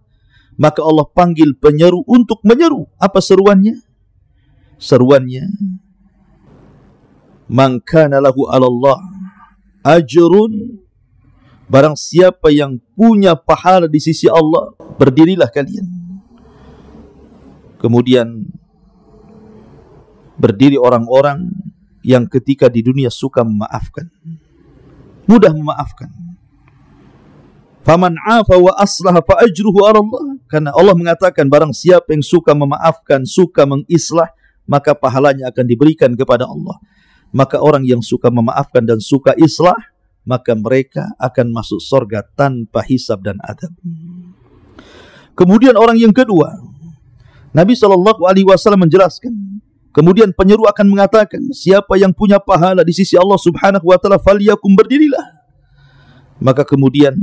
maka Allah panggil penyeru untuk menyeru. Apa seruannya? Seruannya, man kana lahu 'ala Allah ajrun, barang siapa yang punya pahala di sisi Allah, berdirilah kalian. Kemudian berdiri orang-orang yang ketika di dunia suka memaafkan, mudah memaafkan. Faman 'afa wa aslaha fa ajruhu 'ala Allah. Karena Allah mengatakan barang siapa yang suka memaafkan, suka mengislah, maka pahalanya akan diberikan kepada Allah. Maka orang yang suka memaafkan dan suka islah, maka mereka akan masuk surga tanpa hisab dan adab. Kemudian orang yang kedua, Nabi SAW menjelaskan, kemudian penyeru akan mengatakan, siapa yang punya pahala di sisi Allah Subhanahu wa ta'ala, falyakum, berdirilah. Maka kemudian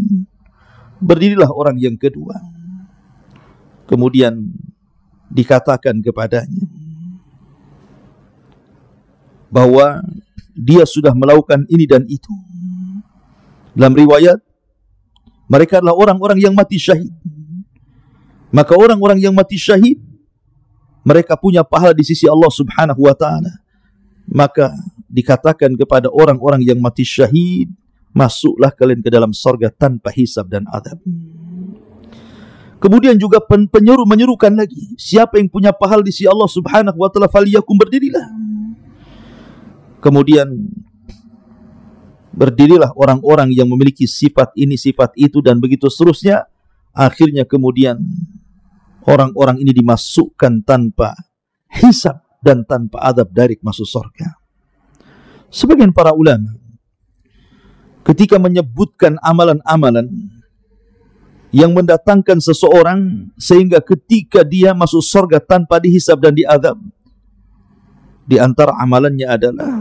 berdirilah orang yang kedua. Kemudian dikatakan kepadanya bahwa dia sudah melakukan ini dan itu. Dalam riwayat, mereka adalah orang-orang yang mati syahid. Maka orang-orang yang mati syahid, mereka punya pahala di sisi Allah Subhanahu wa ta'ala. Maka dikatakan kepada orang-orang yang mati syahid, masuklah kalian ke dalam surga tanpa hisab dan adab. Kemudian juga penyeru menyerukan lagi, siapa yang punya pahala di sisi Allah Subhanahu wa ta'ala, faliyakum, berdirilah. Kemudian berdirilah orang-orang yang memiliki sifat ini, sifat itu, dan begitu seterusnya. Akhirnya kemudian orang-orang ini dimasukkan tanpa hisab dan tanpa adab, direct masuk surga. Sebagian para ulama ketika menyebutkan amalan-amalan yang mendatangkan seseorang sehingga ketika dia masuk surga tanpa dihisab dan diadab, di antara amalannya adalah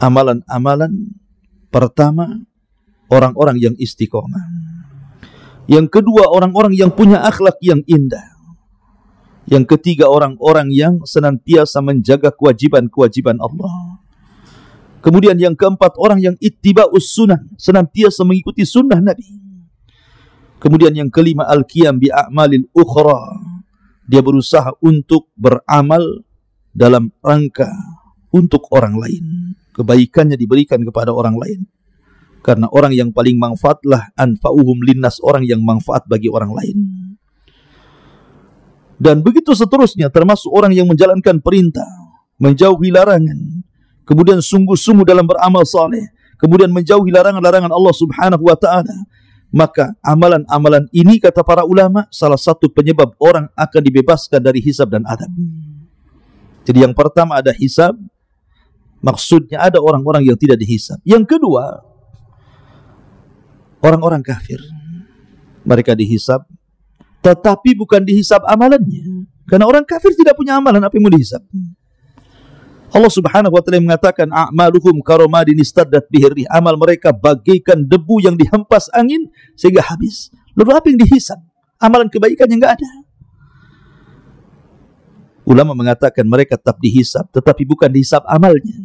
amalan-amalan pertama, orang-orang yang istiqomah. Yang kedua, orang-orang yang punya akhlak yang indah. Yang ketiga, orang-orang yang senantiasa menjaga kewajiban-kewajiban Allah. Kemudian yang keempat, orang yang ittiba'us sunnah, senantiasa mengikuti sunnah Nabi. Kemudian yang kelima, al-qiyam bi'a'malil ukhra, dia berusaha untuk beramal dalam rangka untuk orang lain. Kebaikannya diberikan kepada orang lain. Karena orang yang paling manfaatlah anfa'uhum linnas, orang yang manfaat bagi orang lain. Dan begitu seterusnya, termasuk orang yang menjalankan perintah, menjauhi larangan, kemudian sungguh-sungguh dalam beramal saleh, kemudian menjauhi larangan-larangan Allah Subhanahu wa ta'ala. Maka amalan-amalan ini, kata para ulama, salah satu penyebab orang akan dibebaskan dari hisab dan adab. Jadi yang pertama ada hisab, maksudnya ada orang-orang yang tidak dihisab. Yang kedua, orang-orang kafir. Mereka dihisab, tetapi bukan dihisab amalannya. Karena orang kafir tidak punya amalan, apa yang mau dihisab? Allah Subhanahu wa taala mengatakan, a'maluhum karamadin istaddat bihi, amal mereka bagaikan debu yang dihempas angin sehingga habis. Lalu apa yang dihisab? Amalan kebaikan yang enggak ada. Ulama mengatakan mereka tetap dihisab, tetapi bukan dihisab amalnya.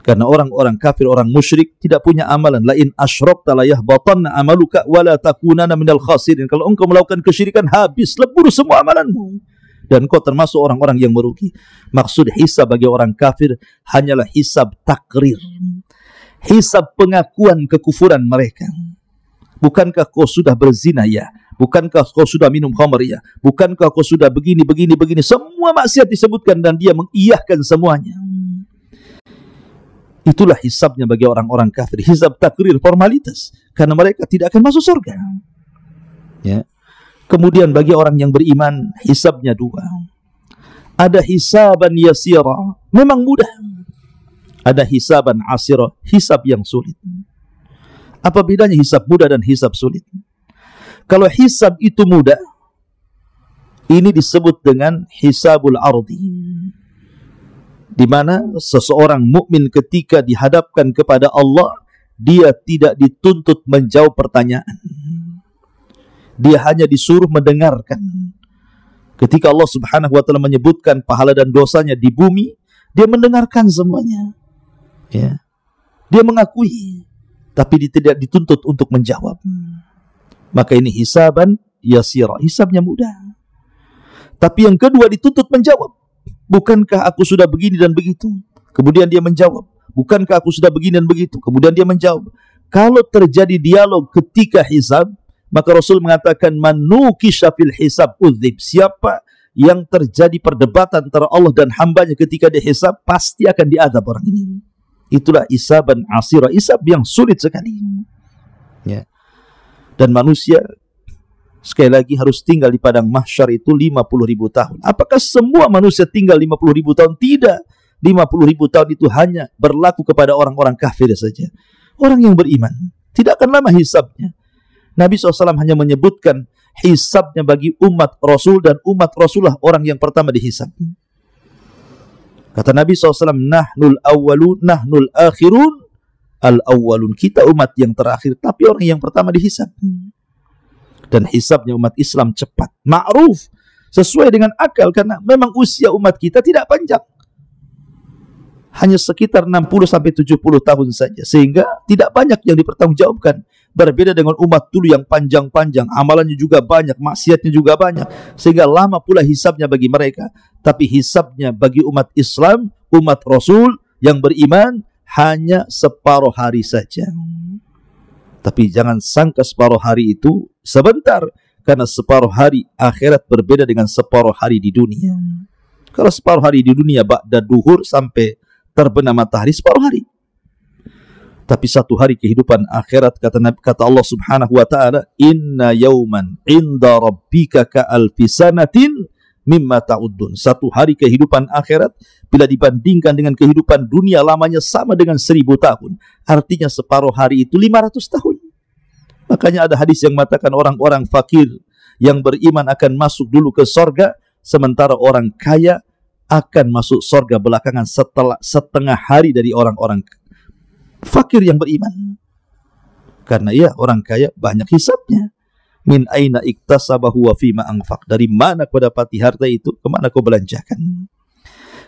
Karena orang-orang kafir, orang musyrik tidak punya amalan. La in asyrakta la yahbatanna amaluka wa la takunanna minal khasirin. Kalau engkau melakukan kesyirikan, habis, lebur semua amalanmu. Dan kau termasuk orang-orang yang merugi. Maksud hisab bagi orang kafir hanyalah hisab takrir. Hisab pengakuan kekufuran mereka. Bukankah kau sudah berzina? Ya. Bukankah kau sudah minum khamr? Ya. Bukankah kau sudah begini. Semua maksiat disebutkan dan dia mengiyahkan semuanya. Itulah hisabnya bagi orang-orang kafir. Hisab takrir, formalitas. Karena mereka tidak akan masuk surga. Ya. Kemudian bagi orang yang beriman, hisabnya dua. Ada hisaban yasira, memang mudah. Ada hisaban asira, hisab yang sulit. Apa bedanya hisab mudah dan hisab sulit? Kalau hisab itu mudah, ini disebut dengan hisabul ardi. Di mana seseorang mukmin ketika dihadapkan kepada Allah, dia tidak dituntut menjawab pertanyaan. Dia hanya disuruh mendengarkan. Ketika Allah Subhanahu wa taala menyebutkan pahala dan dosanya di bumi, dia mendengarkan semuanya. Ya. Dia mengakui, tapi dia tidak dituntut untuk menjawab. Maka ini hisaban yasira, hisabnya mudah. Tapi yang kedua dituntut menjawab. Bukankah aku sudah begini dan begitu? Kemudian dia menjawab. Bukankah aku sudah begini dan begitu? Kemudian dia menjawab. Kalau terjadi dialog ketika hisab, maka Rasul mengatakan manukisha fil hisab udzib. Siapa yang terjadi perdebatan antara Allah dan hambanya ketika dihisab, pasti akan diazab orang ini. Itulah hisaban asira, hisab yang sulit sekali. Ya. Dan manusia sekali lagi harus tinggal di padang mahsyar itu 50.000 tahun. Apakah semua manusia tinggal 50.000 tahun? Tidak. 50.000 tahun itu hanya berlaku kepada orang-orang kafir saja. Orang yang beriman tidak akan lama hisabnya. Nabi SAW hanya menyebutkan hisabnya bagi umat Rasul, dan umat Rasulullah orang yang pertama dihisab. Kata Nabi SAW, nahnul awwalun, nahnul akhirun, al-awwalun. Kita umat yang terakhir, tapi orang yang pertama dihisab. Dan hisabnya umat Islam cepat. Ma'ruf, sesuai dengan akal, karena memang usia umat kita tidak panjang. Hanya sekitar 60-70 tahun saja. Sehingga tidak banyak yang dipertanggungjawabkan. Berbeda dengan umat dulu yang panjang-panjang, amalannya juga banyak, maksiatnya juga banyak, sehingga lama pula hisabnya bagi mereka. Tapi hisabnya bagi umat Islam, umat Rasul yang beriman, hanya separuh hari saja. Tapi jangan sangka separuh hari itu sebentar, karena separuh hari akhirat berbeda dengan separuh hari di dunia. Kalau separuh hari di dunia ba'da duhur sampai terbenam matahari, separuh hari. Tapi satu hari kehidupan akhirat, kata Allah Subhanahu wa taala, inna yauman inda rabbika ka alfi sanatin mimma ta'uddun. Satu hari kehidupan akhirat bila dibandingkan dengan kehidupan dunia, lamanya sama dengan 1000 tahun. Artinya separuh hari itu 500 tahun. Makanya ada hadis yang mengatakan orang-orang fakir yang beriman akan masuk dulu ke sorga, sementara orang kaya akan masuk sorga belakangan setelah setengah hari dari orang-orang fakir yang beriman. Karena ya, orang kaya banyak hisabnya. Min aina iktasabahu wa fima anfaq. Dari mana kau dapati harta itu, kemana kau belanjakan.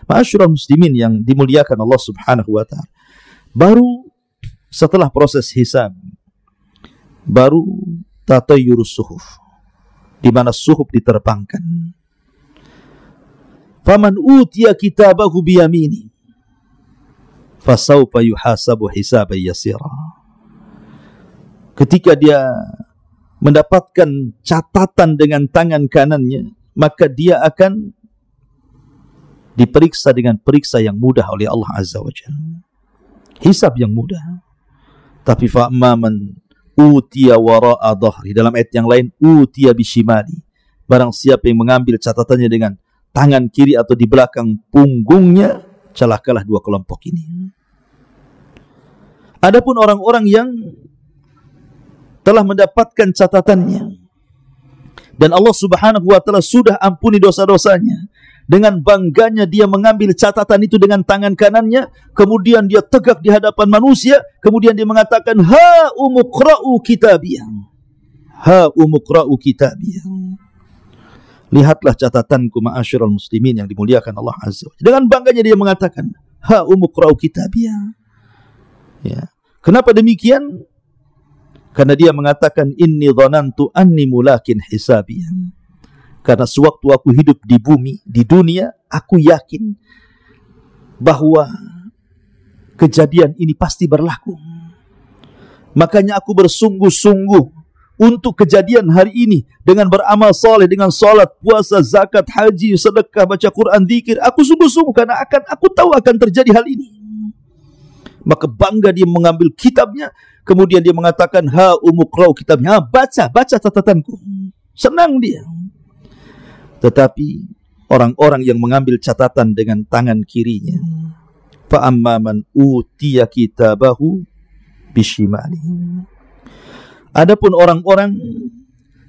Ma'asyiral muslimin yang dimuliakan Allah Subhanahu wa ta'ala. Baru setelah proses hisab, baru tatayyurus suhuf, di mana suhuf diterbangkan. Faman utiya kitabahu biyamini fasawfa yuhasabu hisaban yasira. Ketika dia mendapatkan catatan dengan tangan kanannya, maka dia akan diperiksa dengan periksa yang mudah oleh Allah Azza wa Jalla. Hisab yang mudah. Tapi fa'amman utiya wara'a dhahri, dalam ayat yang lain utiya bishimali, barang siapa yang mengambil catatannya dengan tangan kiri atau di belakang punggungnya, celakalah dua kelompok ini. Adapun orang-orang yang telah mendapatkan catatannya dan Allah Subhanahu wa taala sudah ampuni dosa-dosanya, dengan bangganya dia mengambil catatan itu dengan tangan kanannya, kemudian dia tegak di hadapan manusia, kemudian dia mengatakan, ha umuqra'u kitabiyah, ha umuqra'u kitabiyah. Lihatlah catatanku ma'asyiral muslimin yang dimuliakan Allah Azza wa Jalla. Dengan bangganya dia mengatakan, ha umuqra'u kitabiyah. Ya. Kenapa demikian? Karena dia mengatakan, inni dhanantu anni mulakin hisabiyah. Karena sewaktu aku hidup di bumi, di dunia, aku yakin bahwa kejadian ini pasti berlaku. Makanya aku bersungguh-sungguh untuk kejadian hari ini dengan beramal soleh, dengan salat, puasa, zakat, haji, sedekah, baca Quran, zikir. Aku sungguh-sungguh karena aku tahu akan terjadi hal ini. Maka bangga dia mengambil kitabnya, kemudian dia mengatakan, ha umuqra'u kitabnya, baca catatanku. Senang dia. Tetapi orang-orang yang mengambil catatan dengan tangan kirinya, fa amma man utiya kitabahu bishimali. Adapun orang-orang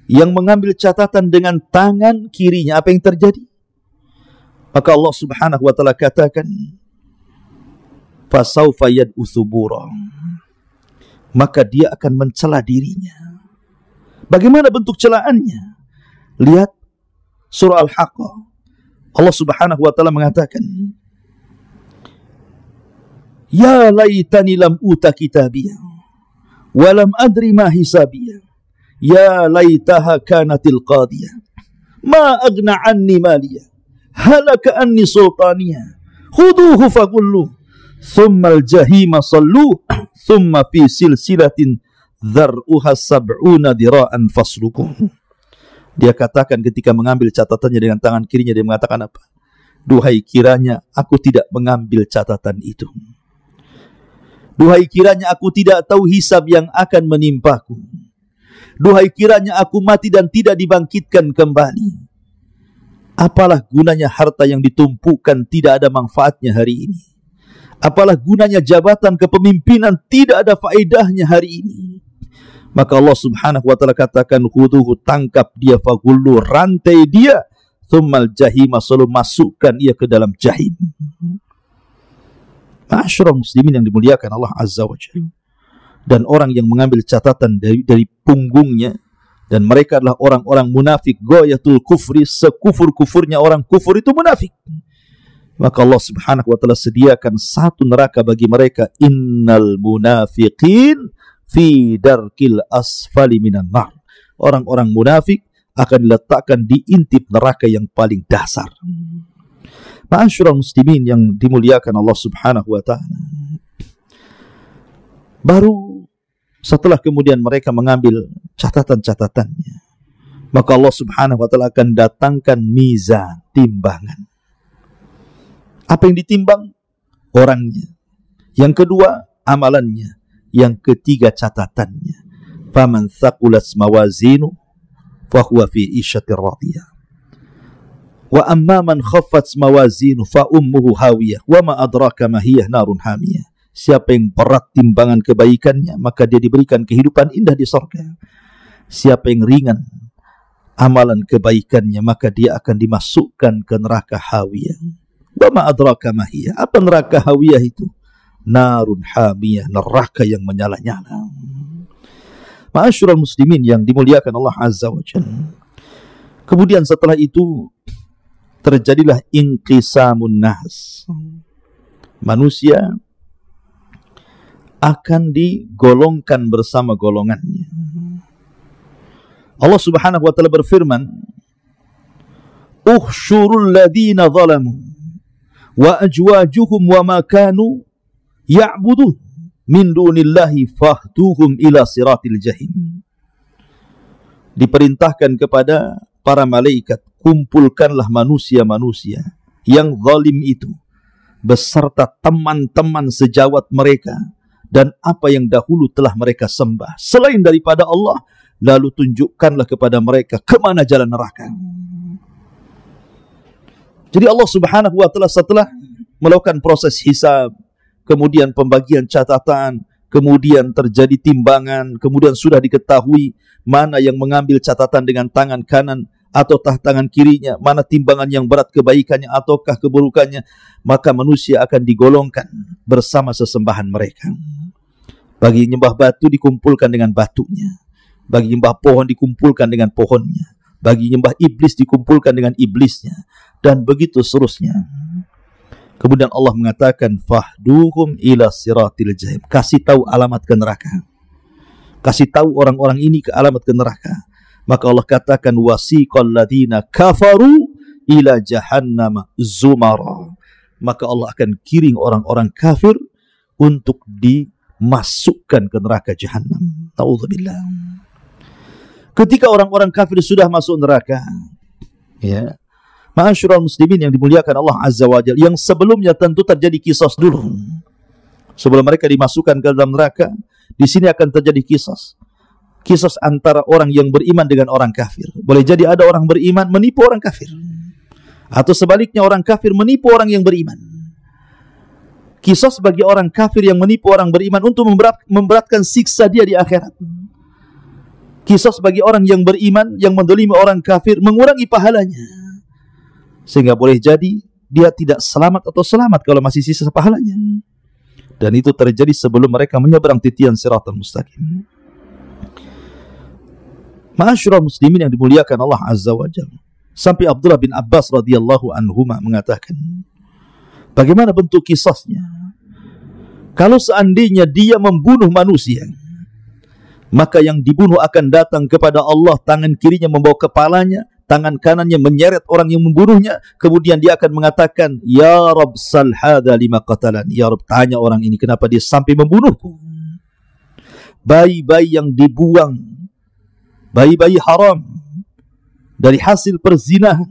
yang mengambil catatan dengan tangan kirinya, apa yang terjadi? Maka Allah Subhanahu wa taala katakan, fasawfa yad'u thubura, maka dia akan mencela dirinya. Bagaimana bentuk celaannya? Lihat surah Al-Haqqah. Allah Subhanahu wa taala mengatakan, ya laitani lam uta kitabiyah wa lam adri ma hisabiyah, ya laitaha kanatil qadiyah ma aghna anni maliyah halaka anni sultaniyah khuduhu faqullu thumma al-jahima sallu thumma fi silsilatin dhar'uha sab'una dira'an faslukuh. Dia katakan ketika mengambil catatannya dengan tangan kirinya, dia mengatakan apa? Duhai kiranya aku tidak mengambil catatan itu. Duhai kiranya aku tidak tahu hisab yang akan menimpaku. Duhai kiranya aku mati dan tidak dibangkitkan kembali. Apalah gunanya harta yang ditumpukan, tidak ada manfaatnya hari ini. Apalah gunanya jabatan kepemimpinan, tidak ada faedahnya hari ini. Maka Allah Subhanahu wa taala katakan, khuduhu, tangkap dia, fagullu, rantai dia, thummal jahima, selalu masukkan ia ke dalam jahim. Ma'asyiral muslimin yang dimuliakan Allah Azza wa Jalla. Dan orang yang mengambil catatan dari punggungnya, dan mereka adalah orang-orang munafik, ghayatul kufri, sekufur-kufurnya orang kufur itu munafik. Maka Allah Subhanahu wa taala sediakan satu neraka bagi mereka, innal munafiqin fi darkil asfali minan nar. Orang-orang munafik akan diletakkan di intip neraka yang paling dasar. Ma'asyiral muslimin yang dimuliakan Allah Subhanahu wa taala. Baru setelah kemudian mereka mengambil catatan-catatannya, maka Allah Subhanahu wa taala akan datangkan mizan, timbangan. Apa yang ditimbang? Orangnya. Yang kedua, amalannya. Yang ketiga, catatannya. Faman thaqulat mawazinu fahuwa fi isyatir radiyah. Wa amma man khaffat mawazinu fa ummuhu hawiyah wa ma adraka ma hiya narun hamiyah. Siapa yang berat timbangan kebaikannya, maka dia diberikan kehidupan indah di surga. Siapa yang ringan amalan kebaikannya, maka dia akan dimasukkan ke neraka hawiyah. Wa ma adraka ma hiya. Apa neraka hawiyah itu? Narun hamiyah, neraka yang menyala-nyala. Ma'asyiral muslimin yang dimuliakan Allah Azza wa Jalla. Kemudian setelah itu terjadilah inqisamun nas. Manusia akan digolongkan bersama golongannya. Allah Subhanahu wa taala berfirman, "Ukhsyurul ladzina zalamu wa ajwajuhum wa ma kanu ya'budun min dunillahi fahduhum ila siratil jahim." Diperintahkan kepada para malaikat, kumpulkanlah manusia-manusia yang zalim itu beserta teman-teman sejawat mereka dan apa yang dahulu telah mereka sembah selain daripada Allah, lalu tunjukkanlah kepada mereka kemana jalan neraka. Jadi Allah Subhanahu wa taala setelah melakukan proses hisab, kemudian pembagian catatan, kemudian terjadi timbangan, kemudian sudah diketahui mana yang mengambil catatan dengan tangan kanan ataukah tangan kirinya, mana timbangan yang berat kebaikannya ataukah keburukannya, maka manusia akan digolongkan bersama sesembahan mereka. Bagi nyembah batu dikumpulkan dengan batunya, bagi nyembah pohon dikumpulkan dengan pohonnya, bagi nyembah iblis dikumpulkan dengan iblisnya, dan begitu seterusnya. Kemudian Allah mengatakan, fahduhum ila siratil jahim. Kasih tahu alamat ke neraka. Kasih tahu orang-orang ini ke alamat ke neraka. Maka Allah katakan, wasiqal ladina kafaru ila jahannam zumara. Maka Allah akan kiring orang-orang kafir untuk dimasukkan ke neraka jahannam. Ta'udzubillah. Ketika orang-orang kafir sudah masuk neraka, ya, ma'asyiral muslimin yang dimuliakan Allah Azza wa Jalla, yang sebelumnya tentu terjadi qisas dulu. Sebelum mereka dimasukkan ke dalam neraka, di sini akan terjadi qisas. Qisas antara orang yang beriman dengan orang kafir. Boleh jadi ada orang beriman menipu orang kafir, atau sebaliknya orang kafir menipu orang yang beriman. Qisas bagi orang kafir yang menipu orang beriman untuk memberatkan siksa dia di akhirat. Qisas bagi orang yang beriman yang mendolimi orang kafir mengurangi pahalanya, sehingga boleh jadi dia tidak selamat atau selamat kalau masih sisa pahalanya. Dan itu terjadi sebelum mereka menyeberang titian siratal mustaqim. Ma'asyiral muslimin yang dimuliakan Allah Azza wa Jalla. Sampai Abdullah bin Abbas radhiyallahu anhuma mengatakan, bagaimana bentuk kisahnya? Kalau seandainya dia membunuh manusia, maka yang dibunuh akan datang kepada Allah, tangan kirinya membawa kepalanya, tangan kanannya menyeret orang yang membunuhnya, kemudian dia akan mengatakan, ya Rabb sal hadha lima qatalan. Ya Rabb, tanya orang ini kenapa dia sampai membunuhku. Bayi-bayi yang dibuang, bayi-bayi haram dari hasil perzinahan,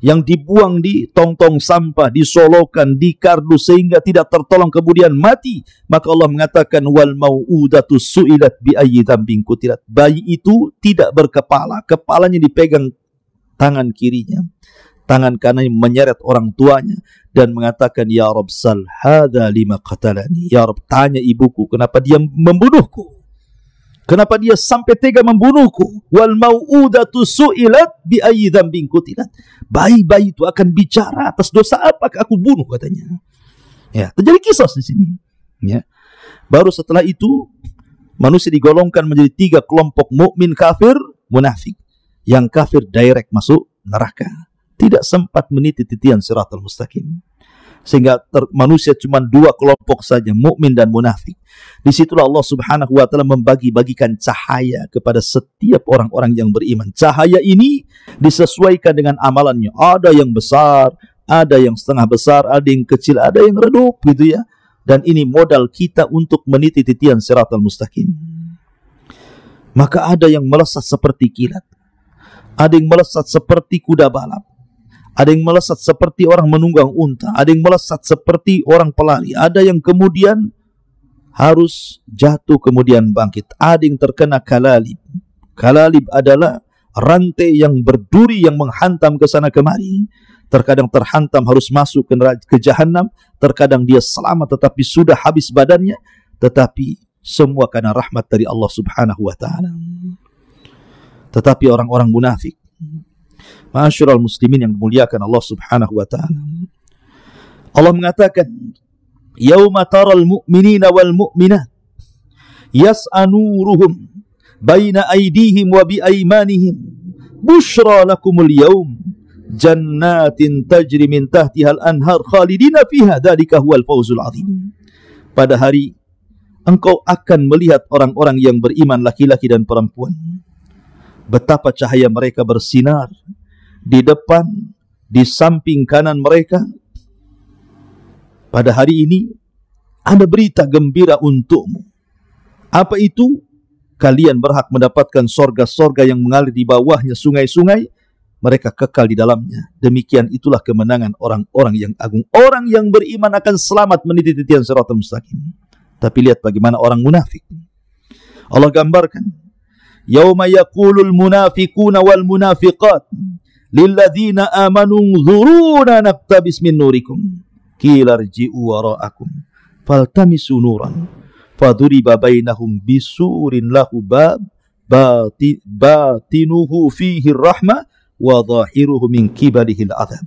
yang dibuang di tong-tong sampah, disolokan, di kardus sehingga tidak tertolong kemudian mati, maka Allah mengatakan, wal mau'udatu su'ilat bi ayyi dzambin qutilat. Bayi itu tidak berkepala, kepalanya dipegang tangan kirinya, tangan kanannya menyeret orang tuanya dan mengatakan, ya Rabb sal hadza lima qatalani. Ya Rabb, tanya ibuku kenapa dia membunuhku, kenapa dia sampai tega membunuhku. Wal mau'udatu su'ilat bi ayyi dzambin qutilat. Bayi-bayi itu akan bicara atas dosa apakah aku bunuh, katanya. Ya, terjadi kisah di sini. Ya. Baru setelah itu manusia digolongkan menjadi 3 kelompok: mukmin, kafir, munafik. Yang kafir direct masuk neraka, tidak sempat meniti titian siratal mustaqim. Sehingga manusia cuma 2 kelompok saja, mukmin dan munafik. Disitulah Allah Subhanahu wa taala membagi-bagikan cahaya kepada setiap orang-orang yang beriman. Cahaya ini disesuaikan dengan amalannya. Ada yang besar, ada yang setengah besar, ada yang kecil, ada yang redup, gitu ya. Dan ini modal kita untuk meniti titian siratal mustaqim. Maka ada yang melesat seperti kilat, ada yang melesat seperti kuda balap, ada yang melesat seperti orang menunggang unta, ada yang melesat seperti orang pelari, ada yang kemudian harus jatuh kemudian bangkit, ada yang terkena kalalib. Kalalib adalah rantai yang berduri yang menghantam ke sana kemari. Terkadang terhantam harus masuk ke jahanam, terkadang dia selamat tetapi sudah habis badannya, tetapi semua karena rahmat dari Allah Subhanahu wa taala. Tetapi orang-orang munafik, ma'asyiral muslimin yang dimuliakan Allah Subhanahu wa taala, Allah mengatakan, yauma taral mu'minina wal mu'minat yas'a nuruhum baina aydihim wa bi aymanihim bushra lakumul yaum jannatin tajri min tahtihal anhar khalidina fiha dzalika huwal fawzul azim. Pada hari engkau akan melihat orang-orang yang beriman laki-laki dan perempuan, betapa cahaya mereka bersinar di depan, di samping kanan mereka. Pada hari ini ada berita gembira untukmu. Apa itu? Kalian berhak mendapatkan sorga-sorga yang mengalir di bawahnya sungai-sungai, mereka kekal di dalamnya. Demikian itulah kemenangan orang-orang yang agung. Orang yang beriman akan selamat meniti titian siratal mustaqim. Tapi lihat bagaimana orang munafik. Allah gambarkan, yauma yaqulul munafiquna wal munafiqat lilladzina amanu dzuruna naqtabis min nurikum qila irji'u wara'akum faltamisu nuran faduriba bainahum bisurin lahu bab batinuhu fihi rahmah wa zahiruhu min qibalihi al-'adzab.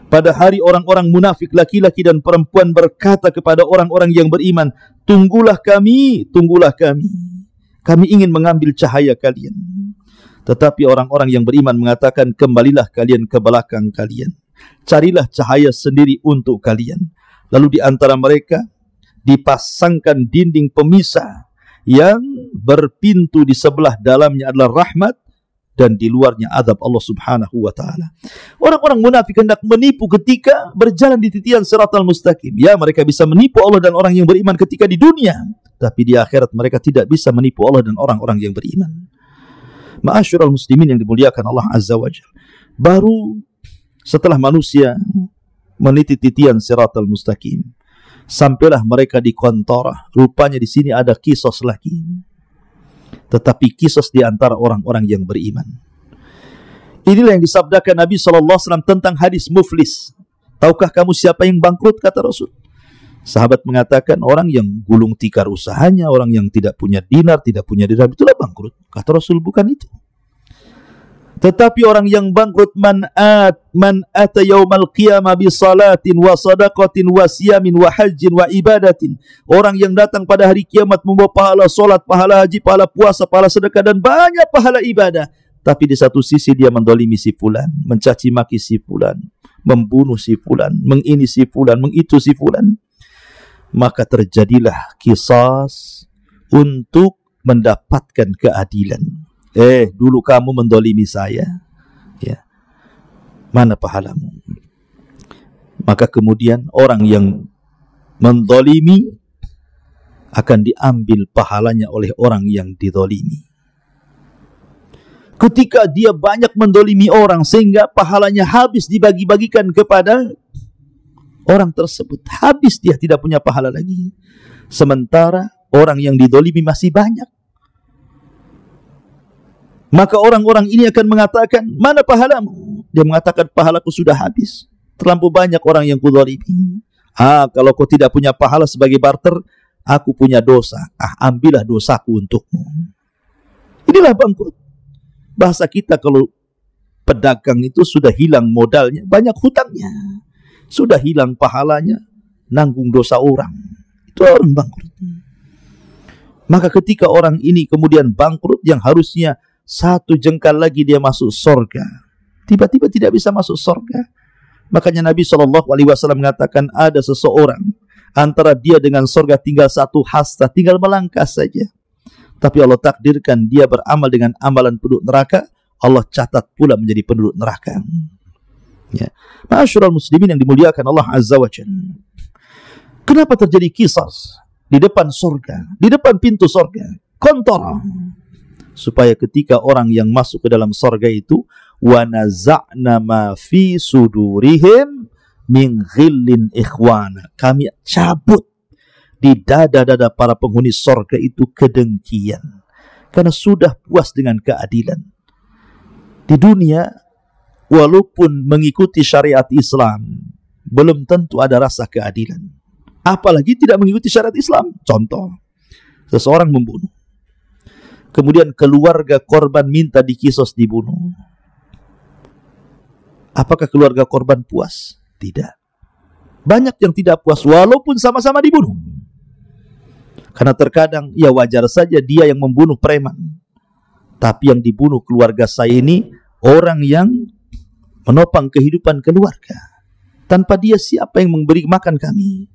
Pada hari orang-orang munafik laki-laki dan perempuan berkata kepada orang-orang yang beriman, tunggulah kami, tunggulah kami. Kami ingin mengambil cahaya kalian. Tetapi orang-orang yang beriman mengatakan, kembalilah kalian ke belakang kalian. Carilah cahaya sendiri untuk kalian. Lalu di antara mereka dipasangkan dinding pemisah yang berpintu di sebelah dalamnya adalah rahmat dan di luarnya azab Allah Subhanahu wa taala. Orang-orang munafik hendak menipu ketika berjalan di titian siratal mustaqim. Ya, mereka bisa menipu Allah dan orang yang beriman ketika di dunia, tapi di akhirat mereka tidak bisa menipu Allah dan orang-orang yang beriman. Ma'asyiral muslimin yang dimuliakan Allah Azza wa Jalla. Baru setelah manusia meniti titian siratal mustaqim, sampailah mereka di Qantarah. Rupanya di sini ada kisos lagi. Tetapi kisos di antara orang-orang yang beriman. Inilah yang disabdakan Nabi SAW tentang hadis muflis. Tahukah kamu siapa yang bangkrut, kata Rasul? Sahabat mengatakan, orang yang gulung tikar usahanya, orang yang tidak punya dinar, tidak punya dirham, itulah bangkrut. Kata Rasul, bukan itu. Tetapi orang yang bangkrut, man ata yaumal qiyamah bi salatin wa sadaqatin wa siyamin wa hajjin wa ibadatin. Orang yang datang pada hari kiamat membawa pahala solat, pahala haji, pahala puasa, pahala sedekah dan banyak pahala ibadah. Tapi di satu sisi dia mendolimi si fulan, mencaci maki si fulan, membunuh si fulan, mengini si fulan, mengitu si fulan. Maka terjadilah kisas untuk mendapatkan keadilan. Dulu kamu mendolimi saya, ya, mana pahalamu? Maka kemudian orang yang mendolimi akan diambil pahalanya oleh orang yang didolimi. Ketika dia banyak mendolimi orang sehingga pahalanya habis dibagi-bagikan kepada orang tersebut, habis, dia tidak punya pahala lagi. Sementara orang yang didolimi masih banyak. Maka orang-orang ini akan mengatakan, mana pahalamu? Dia mengatakan, pahalaku sudah habis. Terlampau banyak orang yang kudolimi. Kalau kau tidak punya pahala sebagai barter, aku punya dosa. Ambillah dosaku untukmu. Inilah bangkrut. Bahasa kita kalau pedagang itu sudah hilang modalnya, banyak hutangnya. Sudah hilang pahalanya, nanggung dosa orang. Itu orang bangkrut. Maka ketika orang ini kemudian bangkrut, yang harusnya satu jengkal lagi dia masuk surga, tiba-tiba tidak bisa masuk surga. Makanya Nabi SAW mengatakan, ada seseorang antara dia dengan surga tinggal satu hasta, tinggal melangkah saja. Tapi Allah takdirkan dia beramal dengan amalan penduduk neraka, Allah catat pula menjadi penduduk neraka. Ya. Ma'asyiral muslimin yang dimuliakan Allah Azza wa Jalla. Kenapa terjadi kisas di depan surga, di depan pintu surga, Qantarah? Supaya ketika orang yang masuk ke dalam surga itu, wa naza'na ma fi sudurihim min ghillin ikhwana, kami cabut di dada-dada para penghuni surga itu kedengkian, karena sudah puas dengan keadilan. Di dunia, walaupun mengikuti syariat Islam, belum tentu ada rasa keadilan. Apalagi tidak mengikuti syariat Islam. Contoh, seseorang membunuh, kemudian keluarga korban minta dikisos dibunuh. Apakah keluarga korban puas? Tidak. Banyak yang tidak puas walaupun sama-sama dibunuh. Karena terkadang ya wajar saja dia yang membunuh preman, tapi yang dibunuh keluarga saya ini orang yang menopang kehidupan keluarga. Tanpa dia siapa yang memberi makan kami?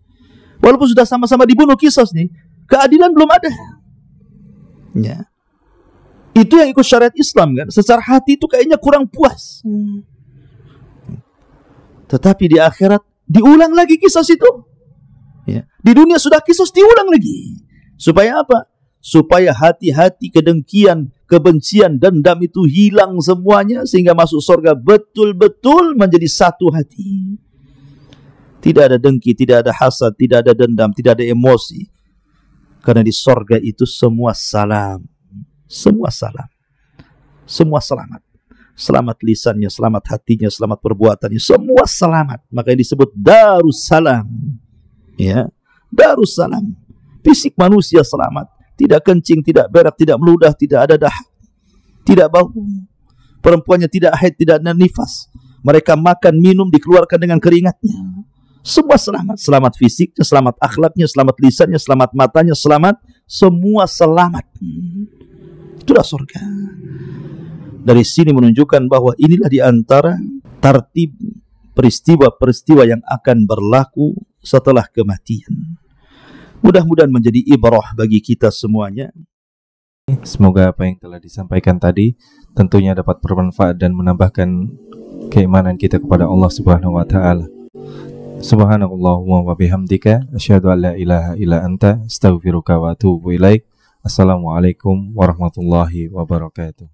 Walaupun sudah sama-sama dibunuh kisos nih, keadilan belum ada. Ya. Itu yang ikut syariat Islam kan. Secara hati itu kayaknya kurang puas. Tetapi di akhirat diulang lagi kisah itu. Ya. Di dunia sudah kisah diulang lagi. Supaya apa? Supaya hati-hati kedengkian, kebencian, dendam itu hilang semuanya, sehingga masuk surga betul-betul menjadi satu hati. Tidak ada dengki, tidak ada hasad, tidak ada dendam, tidak ada emosi. Karena di surga itu semua salam. Semua salam. Semua selamat. selamat lisannya, selamat hatinya, selamat perbuatannya, semua selamat. Makanya disebut Darussalam. Ya, Darussalam. Fisik manusia selamat, tidak kencing, tidak berak, tidak meludah, tidak ada dahak, tidak bau. Perempuannya tidak haid, tidak ada nifas. Mereka makan, minum, dikeluarkan dengan keringatnya. Semua selamat, selamat fisiknya, selamat akhlaknya, selamat lisannya, selamat matanya, selamat, semua selamat. Itulah surga. Dari sini menunjukkan bahwa inilah di antara tartib peristiwa-peristiwa yang akan berlaku setelah kematian. Mudah-mudahan menjadi ibrah bagi kita semuanya. Semoga apa yang telah disampaikan tadi tentunya dapat bermanfaat dan menambahkan keimanan kita kepada Allah Subhanahu wa taala. Subhanallahumma wa bihamdika asyhadu an la ilaha illa anta astaghfiruka wa atubu ilaik. Assalamualaikum warahmatullahi wabarakatuh.